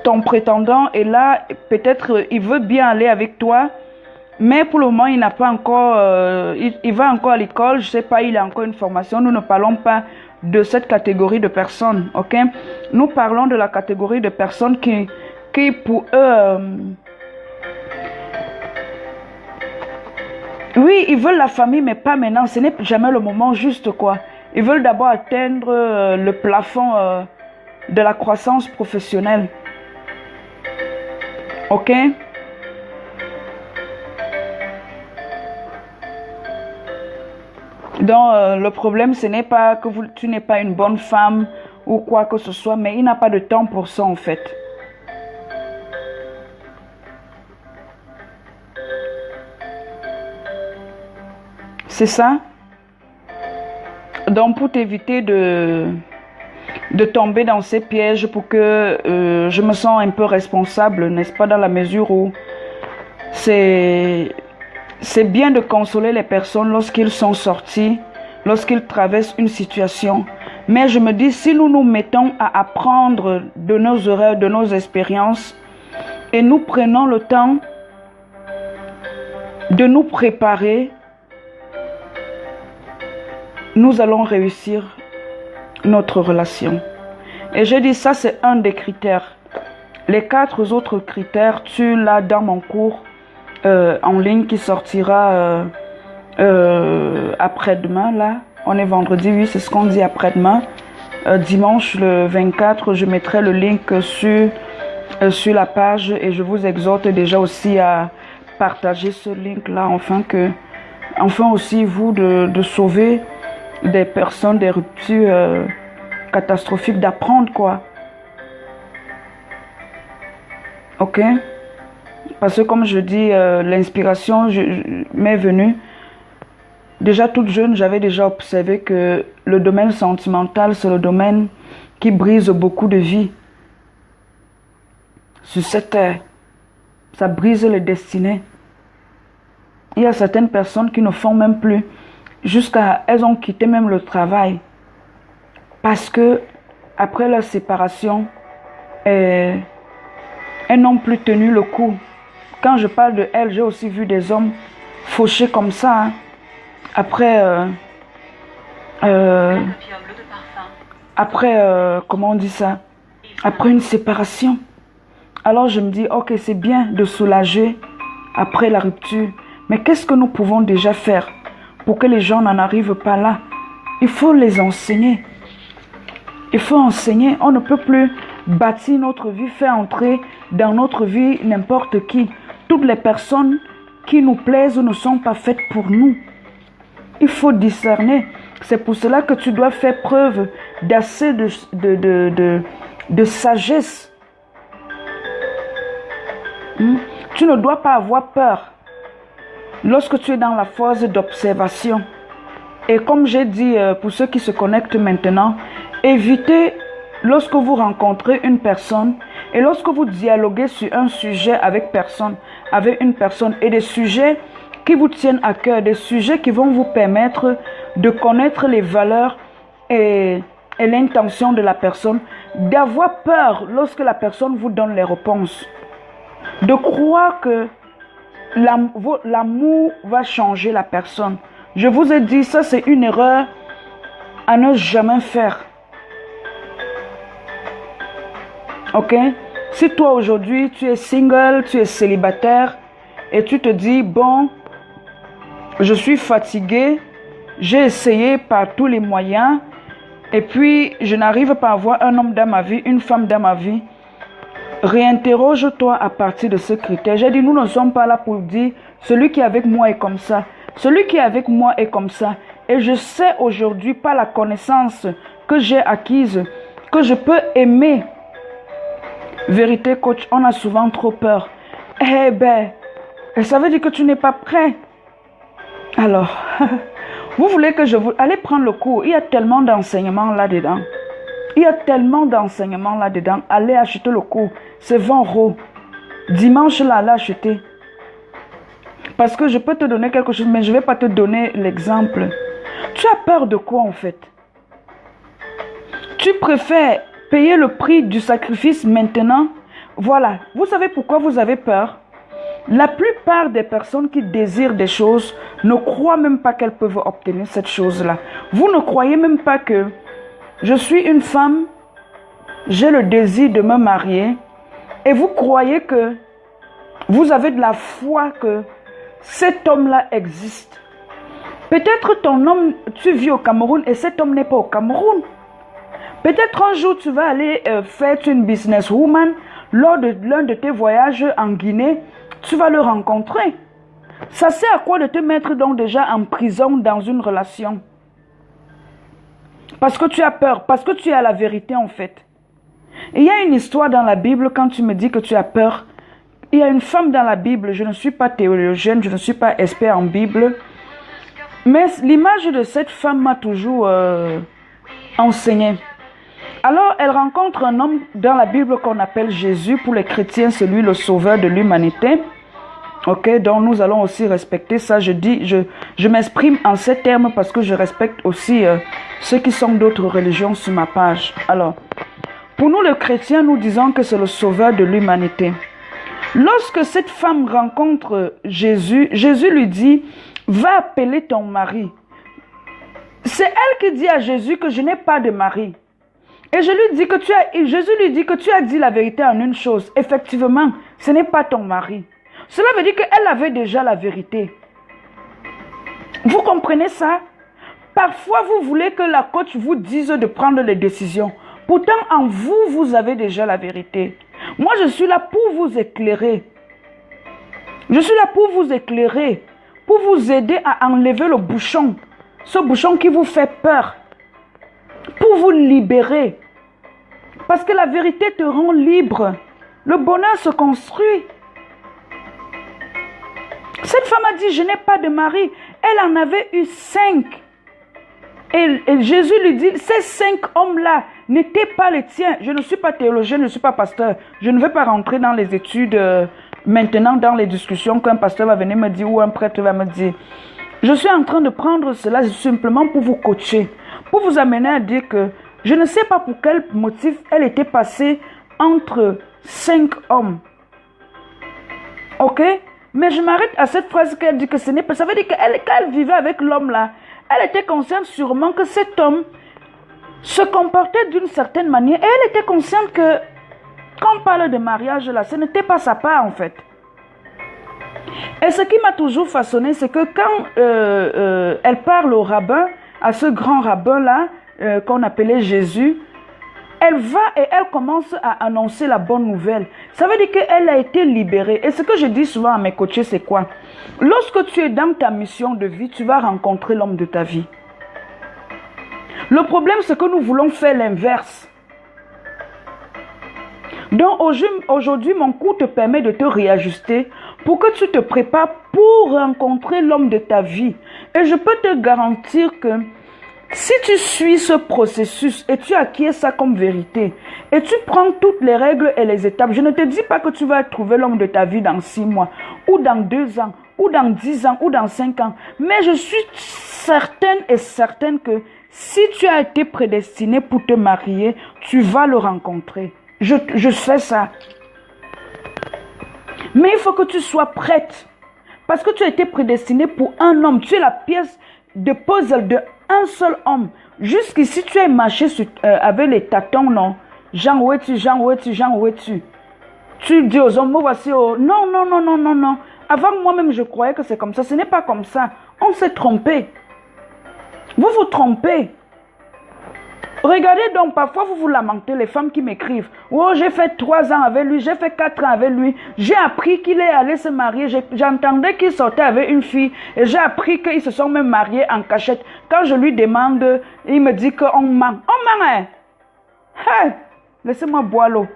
[SPEAKER 1] ton prétendant est là, peut-être il veut bien aller avec toi, mais pour le moment, il n'a pas encore, il va encore à l'école, je ne sais pas, il a encore une formation. Nous ne parlons pas de cette catégorie de personnes, ok? Nous parlons de la catégorie de personnes qui pour eux... oui, ils veulent la famille, mais pas maintenant. Ce n'est jamais le moment juste, quoi. Ils veulent d'abord atteindre le plafond de la croissance professionnelle. Ok? Donc, le problème, ce n'est pas que tu n'es pas une bonne femme ou quoi que ce soit, mais il n'a pas de temps pour ça, en fait. C'est ça? Donc, pour t'éviter de tomber dans ces pièges, pour que je me sens un peu responsable, n'est-ce pas, dans la mesure où c'est bien de consoler les personnes lorsqu'ils sont sortis, lorsqu'ils traversent une situation. Mais je me dis, si nous nous mettons à apprendre de nos erreurs, de nos expériences, et nous prenons le temps de nous préparer, nous allons réussir notre relation. Et je dis, ça c'est un des critères. Les 4 autres critères, tu l'as dans mon cours en ligne qui sortira après-demain. Là, on est vendredi, oui, c'est ce qu'on dit après-demain. Dimanche le 24, je mettrai le link sur la page et je vous exhorte déjà aussi à partager ce link-là, enfin aussi vous de sauver des personnes, des ruptures catastrophiques, d'apprendre quoi. Ok? Parce que comme je dis, l'inspiration m'est venue. Déjà toute jeune, j'avais déjà observé que le domaine sentimental, c'est le domaine qui brise beaucoup de vies. Sur cette terre, ça brise les destinées. Il y a certaines personnes qui ne font même plus. Elles ont quitté même le travail. Parce que, après leur séparation, elles n'ont plus tenu le coup. Quand je parle de elles, j'ai aussi vu des hommes fauchés comme ça. Hein. Comment on dit ça? Après une séparation. Alors je me dis, ok, c'est bien de soulager après la rupture. Mais qu'est-ce que nous pouvons déjà faire pour que les gens n'en arrivent pas là? Il faut les enseigner. Il faut enseigner. On ne peut plus bâtir notre vie, faire entrer dans notre vie n'importe qui. Toutes les personnes qui nous plaisent ne sont pas faites pour nous. Il faut discerner. C'est pour cela que tu dois faire preuve d'assez de sagesse. Tu ne dois pas avoir peur lorsque tu es dans la phase d'observation. Et comme j'ai dit pour ceux qui se connectent maintenant, évitez lorsque vous rencontrez une personne et lorsque vous dialoguez sur un sujet avec une personne et des sujets qui vous tiennent à cœur, des sujets qui vont vous permettre de connaître les valeurs et l'intention de la personne, d'avoir peur lorsque la personne vous donne les réponses, de croire que l'amour va changer la personne. Je vous ai dit, ça c'est une erreur à ne jamais faire. Ok? Si toi aujourd'hui tu es single, tu es célibataire et tu te dis, bon, je suis fatigué, j'ai essayé par tous les moyens et puis je n'arrive pas à avoir un homme dans ma vie, une femme dans ma vie, réinterroge-toi à partir de ce critère. J'ai dit, nous ne sommes pas là pour dire, celui qui est avec moi est comme ça. Celui qui est avec moi est comme ça. Et je sais aujourd'hui, par la connaissance que j'ai acquise, que je peux aimer. Vérité, coach, on a souvent trop peur. Eh ben, ça veut dire que tu n'es pas prêt. Alors, vous voulez que je vous... Allez prendre le cours. Il y a tellement d'enseignements là-dedans. Allez acheter le cours. C'est 20 €. Dimanche, là, allez acheter. Parce que je peux te donner quelque chose, mais je ne vais pas te donner l'exemple. Tu as peur de quoi en fait? Tu préfères payer le prix du sacrifice maintenant? Voilà. Vous savez pourquoi vous avez peur? La plupart des personnes qui désirent des choses ne croient même pas qu'elles peuvent obtenir cette chose-là. Vous ne croyez même pas que je suis une femme, j'ai le désir de me marier, et vous croyez que vous avez de la foi que cet homme-là existe. Peut-être ton homme, tu vis au Cameroun et cet homme n'est pas au Cameroun. Peut-être un jour tu vas aller faire une businesswoman, lors de l'un de tes voyages en Guinée, tu vas le rencontrer. Ça sert à quoi de te mettre donc déjà en prison dans une relation? Parce que tu as peur, parce que tu as la vérité en fait. Et il y a une histoire dans la Bible, quand tu me dis que tu as peur, il y a une femme dans la Bible, je ne suis pas théologienne, je ne suis pas expert en Bible, mais l'image de cette femme m'a toujours enseigné. Alors, elle rencontre un homme dans la Bible qu'on appelle Jésus, pour les chrétiens, c'est lui le sauveur de l'humanité. Ok, donc nous allons aussi respecter ça. Je m'exprime en ces termes parce que je respecte aussi ceux qui sont d'autres religions sur ma page. Alors, pour nous les chrétiens, nous disons que c'est le sauveur de l'humanité. Lorsque cette femme rencontre Jésus, Jésus lui dit, va appeler ton mari. C'est elle qui dit à Jésus que je n'ai pas de mari. Et Jésus lui dit que tu as dit la vérité en une chose. Effectivement, ce n'est pas ton mari. Cela veut dire qu'elle avait déjà la vérité. Vous comprenez ça? Parfois, vous voulez que la coach vous dise de prendre les décisions. Pourtant, en vous, vous avez déjà la vérité. Moi, je suis là pour vous éclairer. Je suis là pour vous éclairer, pour vous aider à enlever le bouchon. Ce bouchon qui vous fait peur. Pour vous libérer. Parce que la vérité te rend libre. Le bonheur se construit. Cette femme a dit, je n'ai pas de mari. Elle en avait eu 5. Et Jésus lui dit, ces 5 hommes-là n'étaient pas les tiens. Je ne suis pas théologien, je ne suis pas pasteur. Je ne vais pas rentrer dans les études maintenant, dans les discussions qu'un pasteur va venir me dire ou un prêtre va me dire. Je suis en train de prendre cela simplement pour vous coacher. Pour vous amener à dire que je ne sais pas pour quel motif elle était passée entre 5 hommes. Ok? Mais je m'arrête à cette phrase qu'elle dit que ce n'est pas... Ça veut dire qu'elle, quand elle vivait avec l'homme là, elle était consciente sûrement que cet homme se comportait d'une certaine manière. Et elle était consciente que quand on parle de mariage là, ce n'était pas sa part en fait. Et ce qui m'a toujours façonné, c'est que quand elle parle au rabbin, à ce grand rabbin là, qu'on appelait Jésus, elle va et elle commence à annoncer la bonne nouvelle. Ça veut dire qu'elle a été libérée. Et ce que je dis souvent à mes coachés, c'est quoi? Lorsque tu es dans ta mission de vie, tu vas rencontrer l'homme de ta vie. Le problème, c'est que nous voulons faire l'inverse. Donc aujourd'hui, mon cours te permet de te réajuster pour que tu te prépares pour rencontrer l'homme de ta vie. Et je peux te garantir que si tu suis ce processus et tu acquiers ça comme vérité et tu prends toutes les règles et les étapes, je ne te dis pas que tu vas trouver l'homme de ta vie dans 6 mois ou dans 2 ans ou dans 10 ans ou dans 5 ans. Mais je suis certaine que si tu as été prédestiné pour te marier, tu vas le rencontrer. Je sais ça. Mais il faut que tu sois prête. Parce que tu as été prédestiné pour un homme. Tu es la pièce de puzzle de un seul homme. Jusqu'ici, tu as marché avec les tâtons, non? Jean, où es-tu? Jean, où es-tu? Jean, où es-tu? Tu dis aux hommes, moi voici. Oh. Non, non, non, non, non, non. Avant, moi-même, je croyais que c'est comme ça. Ce n'est pas comme ça. On s'est trompé. Vous vous trompez. Regardez donc, parfois vous vous lamentez, les femmes qui m'écrivent. Oh, j'ai fait 3 ans avec lui, j'ai fait 4 ans avec lui. J'ai appris qu'il est allé se marier. J'entendais qu'il sortait avec une fille. Et j'ai appris qu'ils se sont même mariés en cachette. Quand je lui demande, il me dit qu'on ment. On ment, hein? Hey, laissez-moi boire l'eau.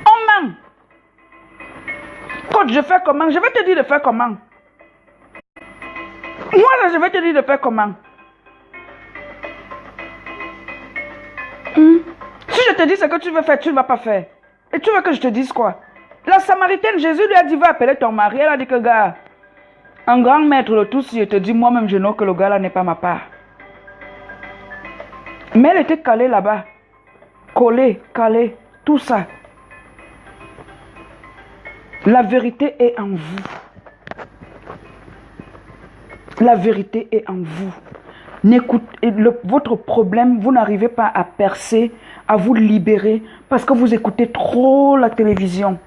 [SPEAKER 1] On ment. Coach, je fais comment? Je vais te dire de faire comment. Moi, là, je vais te dire de faire comment. Si je te dis ce que tu veux faire, tu ne vas pas faire. Et tu veux que je te dise quoi? La Samaritaine, Jésus lui a dit, va appeler ton mari. Elle a dit que, gars, un grand maître de tous, je te dis, moi-même, je know que le gars là n'est pas ma part. Mais elle était calée là-bas. Collée, calée, tout ça. La vérité est en vous. La vérité est en vous. Votre problème, vous n'arrivez pas à percer, à vous libérer parce que vous écoutez trop la télévision.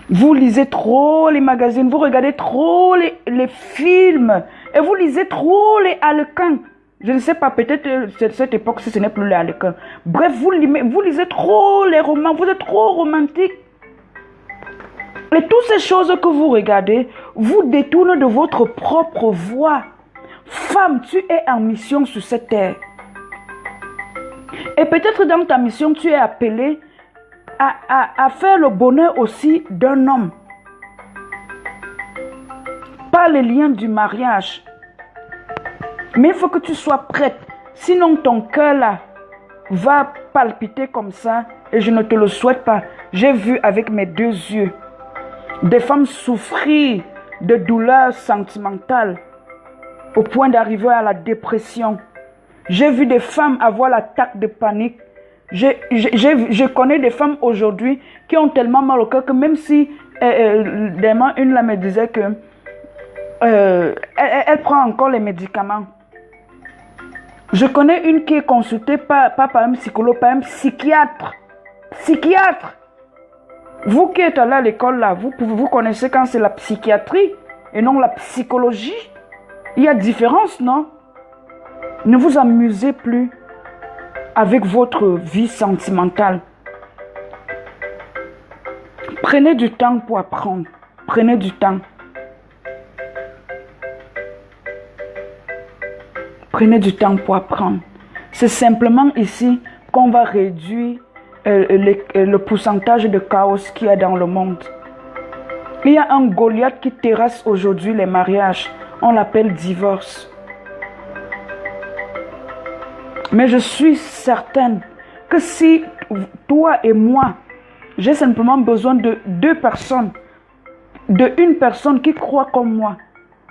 [SPEAKER 1] Vous lisez trop les magazines, vous regardez trop les films et vous lisez trop les harlequins. Je ne sais pas, peut-être cette époque, si ce n'est plus les harlequins. Bref, vous lisez trop les romans, vous êtes trop romantique. Et toutes ces choses que vous regardez vous détournent de votre propre voie. Femme, tu es en mission sur cette terre. Et peut-être dans ta mission, tu es appelée à faire le bonheur aussi d'un homme. Pas les liens du mariage. Mais il faut que tu sois prête. Sinon, ton cœur là va palpiter comme ça. Et je ne te le souhaite pas. J'ai vu avec mes 2 yeux des femmes souffrir de douleurs sentimentales au point d'arriver à la dépression. J'ai vu des femmes avoir l'attaque de panique. Je connais des femmes aujourd'hui qui ont tellement mal au cœur que même si une là me disait que elle prend encore les médicaments. Je connais une qui est consultée pas par un psychologue, par un psychiatre. Psychiatre. Vous qui êtes allé à l'école là, vous connaissez quand c'est la psychiatrie et non la psychologie. Il y a différence, non? Ne vous amusez plus avec votre vie sentimentale. Prenez du temps pour apprendre. Prenez du temps. Prenez du temps pour apprendre. C'est simplement ici qu'on va réduire le pourcentage de chaos qu'il y a dans le monde. Il y a un Goliath qui terrasse aujourd'hui les mariages. On l'appelle divorce. Mais je suis certaine que si toi et moi, j'ai simplement besoin de 2 personnes, de une personne qui croit comme moi.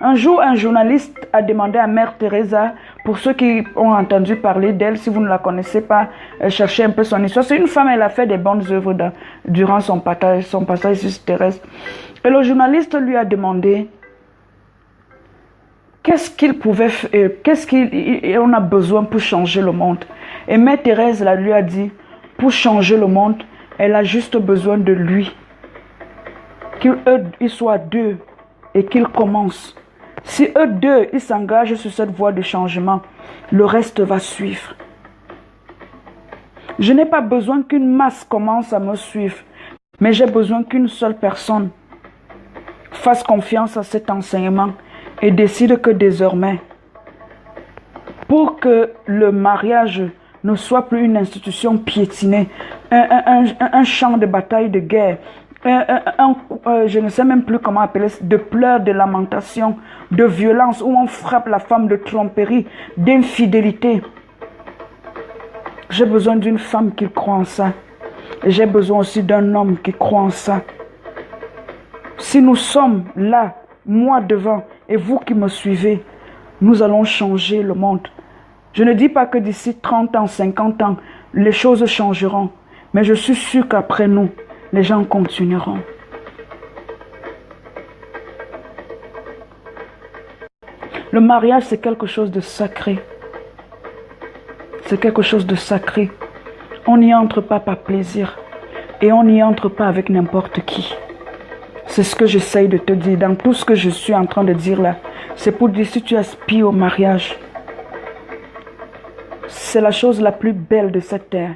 [SPEAKER 1] Un jour, un journaliste a demandé à Mère Teresa, pour ceux qui ont entendu parler d'elle, si vous ne la connaissez pas, cherchez un peu son histoire. C'est une femme, elle a fait des bonnes œuvres durant son passage sur terrestre. Et le journaliste lui a demandé qu'est-ce qu'il pouvait faire, qu'est-ce qu'on a besoin pour changer le monde. Et Mère Teresa lui a dit, pour changer le monde, elle a juste besoin de lui. Qu'ils soient 2 et qu'ils commencent. Si eux 2, ils s'engagent sur cette voie de changement, le reste va suivre. Je n'ai pas besoin qu'une masse commence à me suivre, mais j'ai besoin qu'une seule personne fasse confiance à cet enseignement et décide que désormais, pour que le mariage ne soit plus une institution piétinée, un champ de bataille, de guerre, je ne sais même plus comment appeler ça, de pleurs, de lamentations, de violence, où on frappe la femme, de tromperie, d'infidélité. J'ai besoin d'une femme qui croit en ça. Et j'ai besoin aussi d'un homme qui croit en ça. Si nous sommes là, moi devant, et vous qui me suivez, nous allons changer le monde. Je ne dis pas que d'ici 30 ans, 50 ans, les choses changeront. Mais je suis sûr qu'après nous, les gens continueront. Le mariage, c'est quelque chose de sacré. C'est quelque chose de sacré. On n'y entre pas par plaisir. Et on n'y entre pas avec n'importe qui. C'est ce que j'essaye de te dire. Dans tout ce que je suis en train de dire là, c'est pour dire si tu aspires au mariage, c'est la chose la plus belle de cette terre.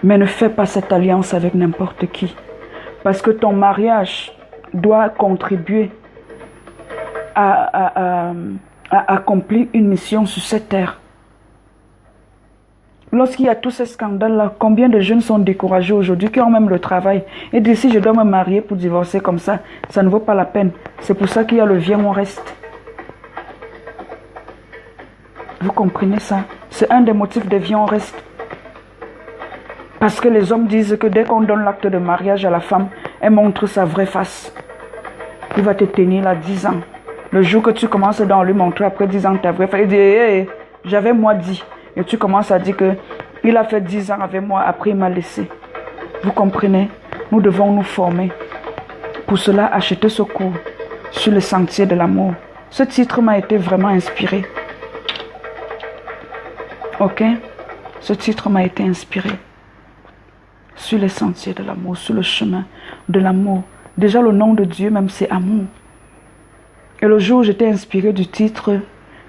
[SPEAKER 1] Mais ne fais pas cette alliance avec n'importe qui. Parce que ton mariage doit contribuer à accomplir une mission sur cette terre. Lorsqu'il y a tous ces scandales-là, combien de jeunes sont découragés aujourd'hui, qui ont même le travail, et disent si je dois me marier pour divorcer comme ça, ça ne vaut pas la peine. C'est pour ça qu'il y a le viens on reste. Vous comprenez ça? C'est un des motifs de viens on reste. Parce que les hommes disent que dès qu'on donne l'acte de mariage à la femme, elle montre sa vraie face. Il va te tenir là 10 ans. Le jour que tu commences à lui montrer après 10 ans ta vraie face, il dit hey, j'avais moi dit. Et tu commences à dire que il a fait 10 ans avec moi, après il m'a laissé. Vous comprenez? Nous devons nous former. Pour cela, achetez ce cours sur le sentier de l'amour. Ce titre m'a été vraiment inspiré. Ok? Ce titre m'a été inspiré. Sur les sentiers de l'amour, sur le chemin de l'amour. Déjà, le nom de Dieu, même, c'est amour. Et le jour où j'étais inspiré du titre,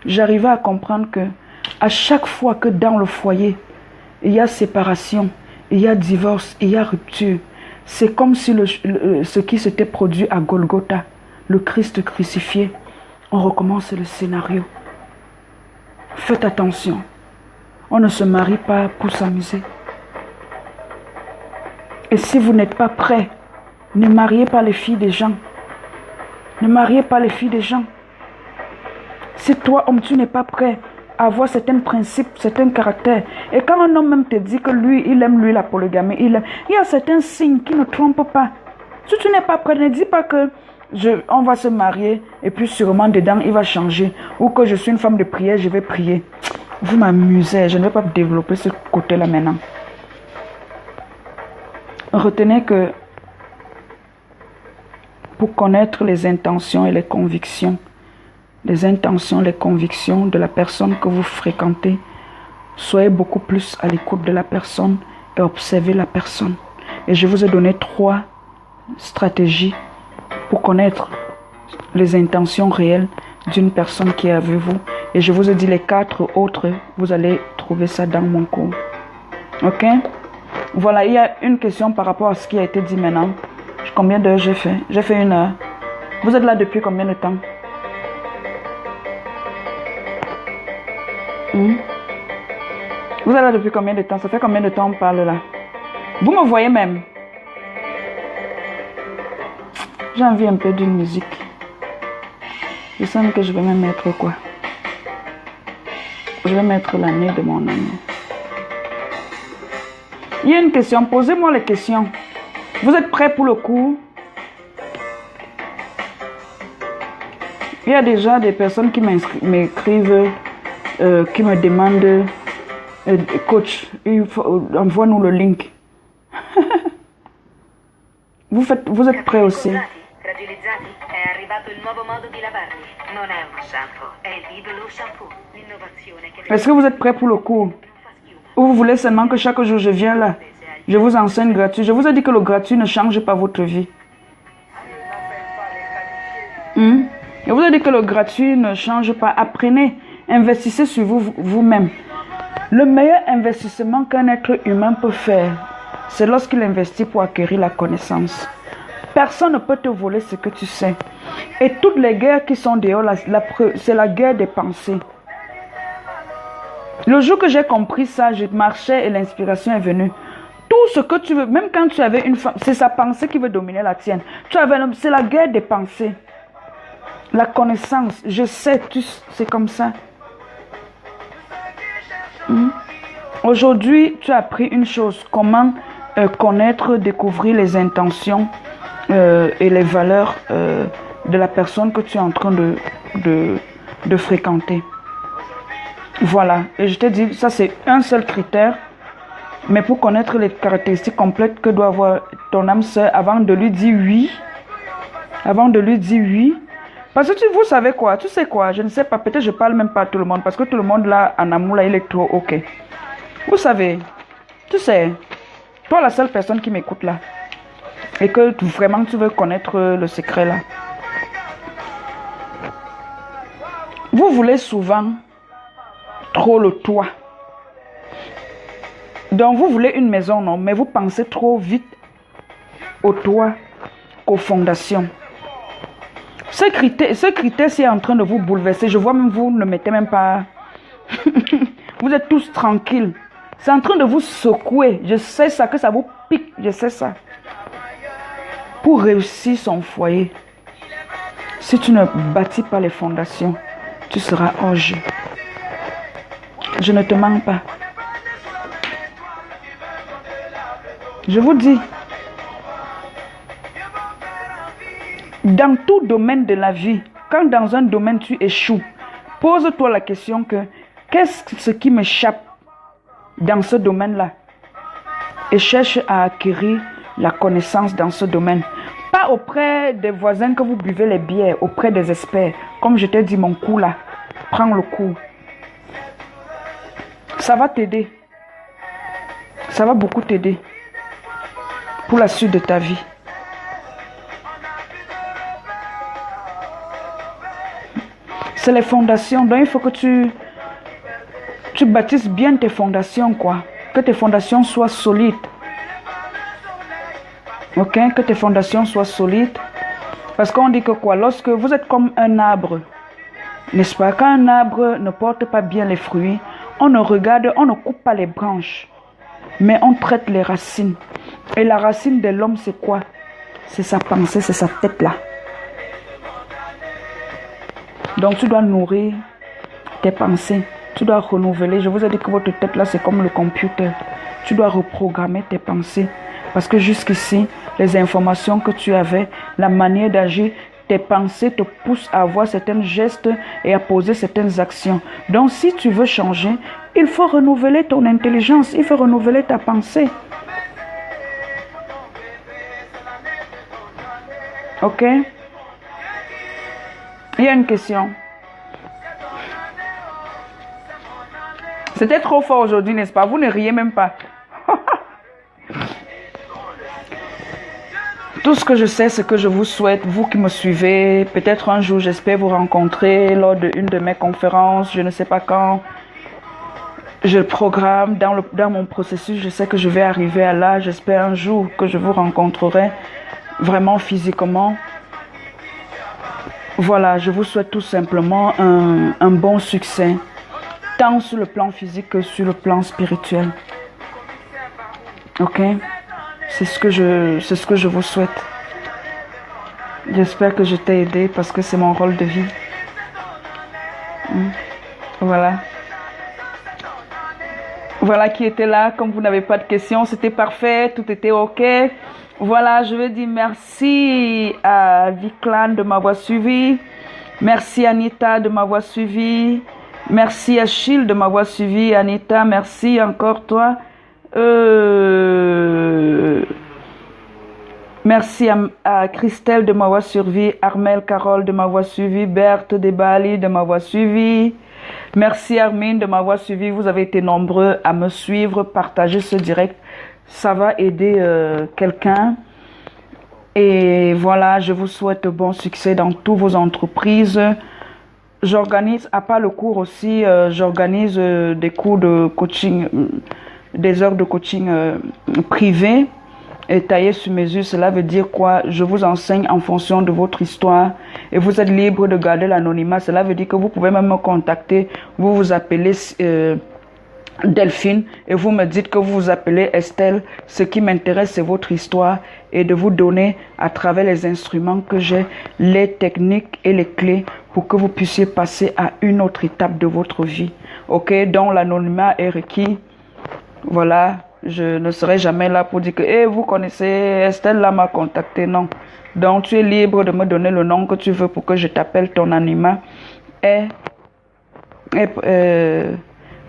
[SPEAKER 1] j'arrivais à comprendre que à chaque fois que dans le foyer, il y a séparation, il y a divorce, il y a rupture, c'est comme si ce qui s'était produit à Golgotha, le Christ crucifié, on recommence le scénario. Faites attention. On ne se marie pas pour s'amuser. Et si vous n'êtes pas prêt, ne mariez pas les filles des gens. Ne mariez pas les filles des gens. Si toi, homme, tu n'es pas prêt à avoir certains principes, certains caractères, et quand un homme même te dit que lui, il aime la polygamie, il y a certains signes qui ne trompent pas. Si tu n'es pas prêt, ne dis pas que on va se marier et puis sûrement dedans, il va changer. Ou que je suis une femme de prière, je vais prier. Vous m'amusez, je ne vais pas développer ce côté-là maintenant. Retenez que pour connaître les intentions et les convictions de la personne que vous fréquentez, soyez beaucoup plus à l'écoute de la personne et observez la personne. Et je vous ai donné 3 stratégies pour connaître les intentions réelles d'une personne qui est avec vous. Et je vous ai dit les 4 autres, vous allez trouver ça dans mon cours. Ok? Voilà, il y a une question par rapport à ce qui a été dit maintenant. Combien d'heures j'ai fait? J'ai fait 1 heure. Vous êtes là depuis combien de temps? Vous êtes là depuis combien de temps? Ça fait combien de temps on parle là? Vous me voyez même? J'ai envie un peu d'une musique. Je sens que je vais même mettre quoi? Je vais mettre l'année de mon année. Il y a une question. Posez-moi les questions. Vous êtes prêts pour le cours? Il y a déjà des personnes qui m'écrivent, qui me demandent, coach, envoie-nous le link. Vous êtes prêts aussi? Est-ce que vous êtes prêts pour le cours? Ou vous voulez seulement que chaque jour je viens là? Je vous enseigne gratuit. Je vous ai dit que le gratuit ne change pas votre vie. Je vous ai dit que le gratuit ne change pas. Apprenez, investissez sur vous-même. Le meilleur investissement qu'un être humain peut faire, c'est lorsqu'il investit pour acquérir la connaissance. Personne ne peut te voler ce que tu sais. Et toutes les guerres qui sont dehors, c'est la guerre des pensées. Le jour que j'ai compris ça, je marchais et l'inspiration est venue. Tout ce que tu veux, même quand tu avais une femme, c'est sa pensée qui veut dominer la tienne. C'est la guerre des pensées. La connaissance, je sais, c'est comme ça. Aujourd'hui, tu as appris une chose, comment connaître, découvrir les intentions et les valeurs de la personne que tu es en train de fréquenter. Voilà, et je te dis, ça c'est un seul critère, mais pour connaître les caractéristiques complètes que doit avoir ton âme sœur avant de lui dire oui, parce que vous savez quoi, tu sais quoi, je ne sais pas, peut-être je parle même pas à tout le monde, parce que tout le monde là, en amour là, il est trop ok. Vous savez, tu sais, toi la seule personne qui m'écoute là, et que vraiment tu veux connaître le secret là, vous voulez souvent trop le toit. Donc vous voulez une maison, non, mais vous pensez trop vite au toit qu'aux fondations. Ce critère c'est en train de vous bouleverser. Je vois même vous ne mettez même pas. Vous êtes tous tranquilles. C'est en train de vous secouer. Je sais ça, que ça vous pique. Je sais ça. Pour réussir son foyer, si tu ne bâtis pas les fondations, tu seras hors jeu. Je ne te mens pas. Je vous dis, dans tout domaine de la vie, quand dans un domaine tu échoues, pose-toi la question que qu'est-ce qui m'échappe dans ce domaine-là? Et cherche à acquérir la connaissance dans ce domaine. Pas pas auprès des voisins que vous buvez les bières, auprès des experts. Comme je t'ai dit, mon coup là, prends le coup. Ça va t'aider. Ça va beaucoup t'aider pour la suite de ta vie. C'est les fondations. Donc il faut que tu bâtisses bien tes fondations, quoi. Que tes fondations soient solides. Ok? Que tes fondations soient solides. Parce qu'on dit que quoi? Lorsque vous êtes comme un arbre, n'est-ce pas? Quand un arbre ne porte pas bien les fruits, on ne regarde, on ne coupe pas les branches, mais on traite les racines. Et la racine de l'homme, c'est quoi? C'est sa pensée, c'est sa tête là. Donc tu dois nourrir tes pensées. Tu dois renouveler. Je vous ai dit que votre tête là, c'est comme le computer. Tu dois reprogrammer tes pensées. Parce que jusqu'ici, les informations que tu avais, la manière d'agir, tes pensées te poussent à avoir certains gestes et à poser certaines actions. Donc si tu veux changer, il faut renouveler ton intelligence. Il faut renouveler ta pensée. Ok? Il y a une question. C'était trop fort aujourd'hui, n'est-ce pas? Vous ne riez même pas. Tout ce que je sais, c'est que je vous souhaite, vous qui me suivez, peut-être un jour, j'espère vous rencontrer lors d'une de mes conférences, je ne sais pas quand. Je le programme dans mon processus, je sais que je vais arriver à là. J'espère un jour que je vous rencontrerai vraiment physiquement. Voilà, je vous souhaite tout simplement un bon succès, tant sur le plan physique que sur le plan spirituel. Ok? C'est ce que je vous souhaite. J'espère que je t'ai aidé parce que c'est mon rôle de vie. Voilà. Voilà qui était là. Comme vous n'avez pas de questions, c'était parfait, tout était ok. Voilà, je veux dire merci à Viclan de m'avoir suivi. Merci Anita de m'avoir suivi. Merci Achille de m'avoir suivi. Anita, merci encore toi. Merci à Christelle de m'avoir suivi. Armel Carole de m'avoir suivi. Berthe de Bali de m'avoir suivi. Merci Armine de m'avoir suivi. Vous avez été nombreux à me suivre, partager ce direct. Ça va aider quelqu'un. Et voilà, je vous souhaite bon succès dans toutes vos entreprises. J'organise, à part le cours aussi, j'organise des cours de coaching, des heures de coaching privées et taillées sur mesure. Cela veut dire quoi? Je vous enseigne en fonction de votre histoire et vous êtes libre de garder l'anonymat. Cela veut dire que vous pouvez même me contacter. Vous vous appelez Delphine et vous me dites que vous vous appelez Estelle. Ce qui m'intéresse, c'est votre histoire et de vous donner à travers les instruments que j'ai, les techniques et les clés pour que vous puissiez passer à une autre étape de votre vie. Ok, donc l'anonymat est requis. Voilà, je ne serai jamais là pour dire que hey, vous connaissez Estelle là m'a contacté. Non. Donc tu es libre de me donner le nom que tu veux pour que je t'appelle. Ton anonymat est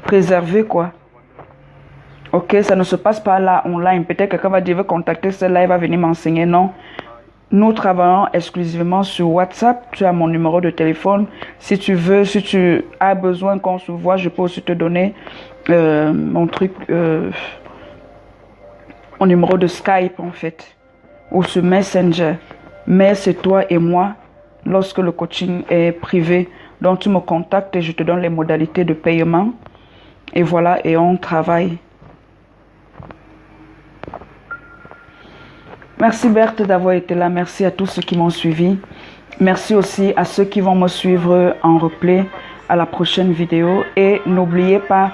[SPEAKER 1] préservé, quoi. Ok, ça ne se passe pas là online. Peut-être que quelqu'un va dire veut contacter celle-là, il va venir m'enseigner. Non. Nous travaillons exclusivement sur WhatsApp. Tu as mon numéro de téléphone. Si tu veux, si tu as besoin qu'on se voit, je peux aussi te donner mon truc, mon numéro de Skype en fait, ou sur Messenger. Mais c'est toi et moi lorsque le coaching est privé. Donc tu me contactes et je te donne les modalités de paiement. Et voilà, et on travaille. Merci Berthe d'avoir été là. Merci à tous ceux qui m'ont suivi. Merci aussi à ceux qui vont me suivre en replay à la prochaine vidéo. Et n'oubliez pas,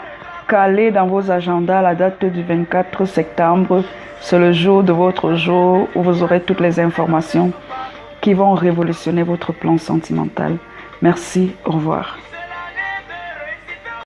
[SPEAKER 1] calez dans vos agendas la date du 24 septembre. C'est le jour de votre jour où vous aurez toutes les informations qui vont révolutionner votre plan sentimental. Merci, au revoir.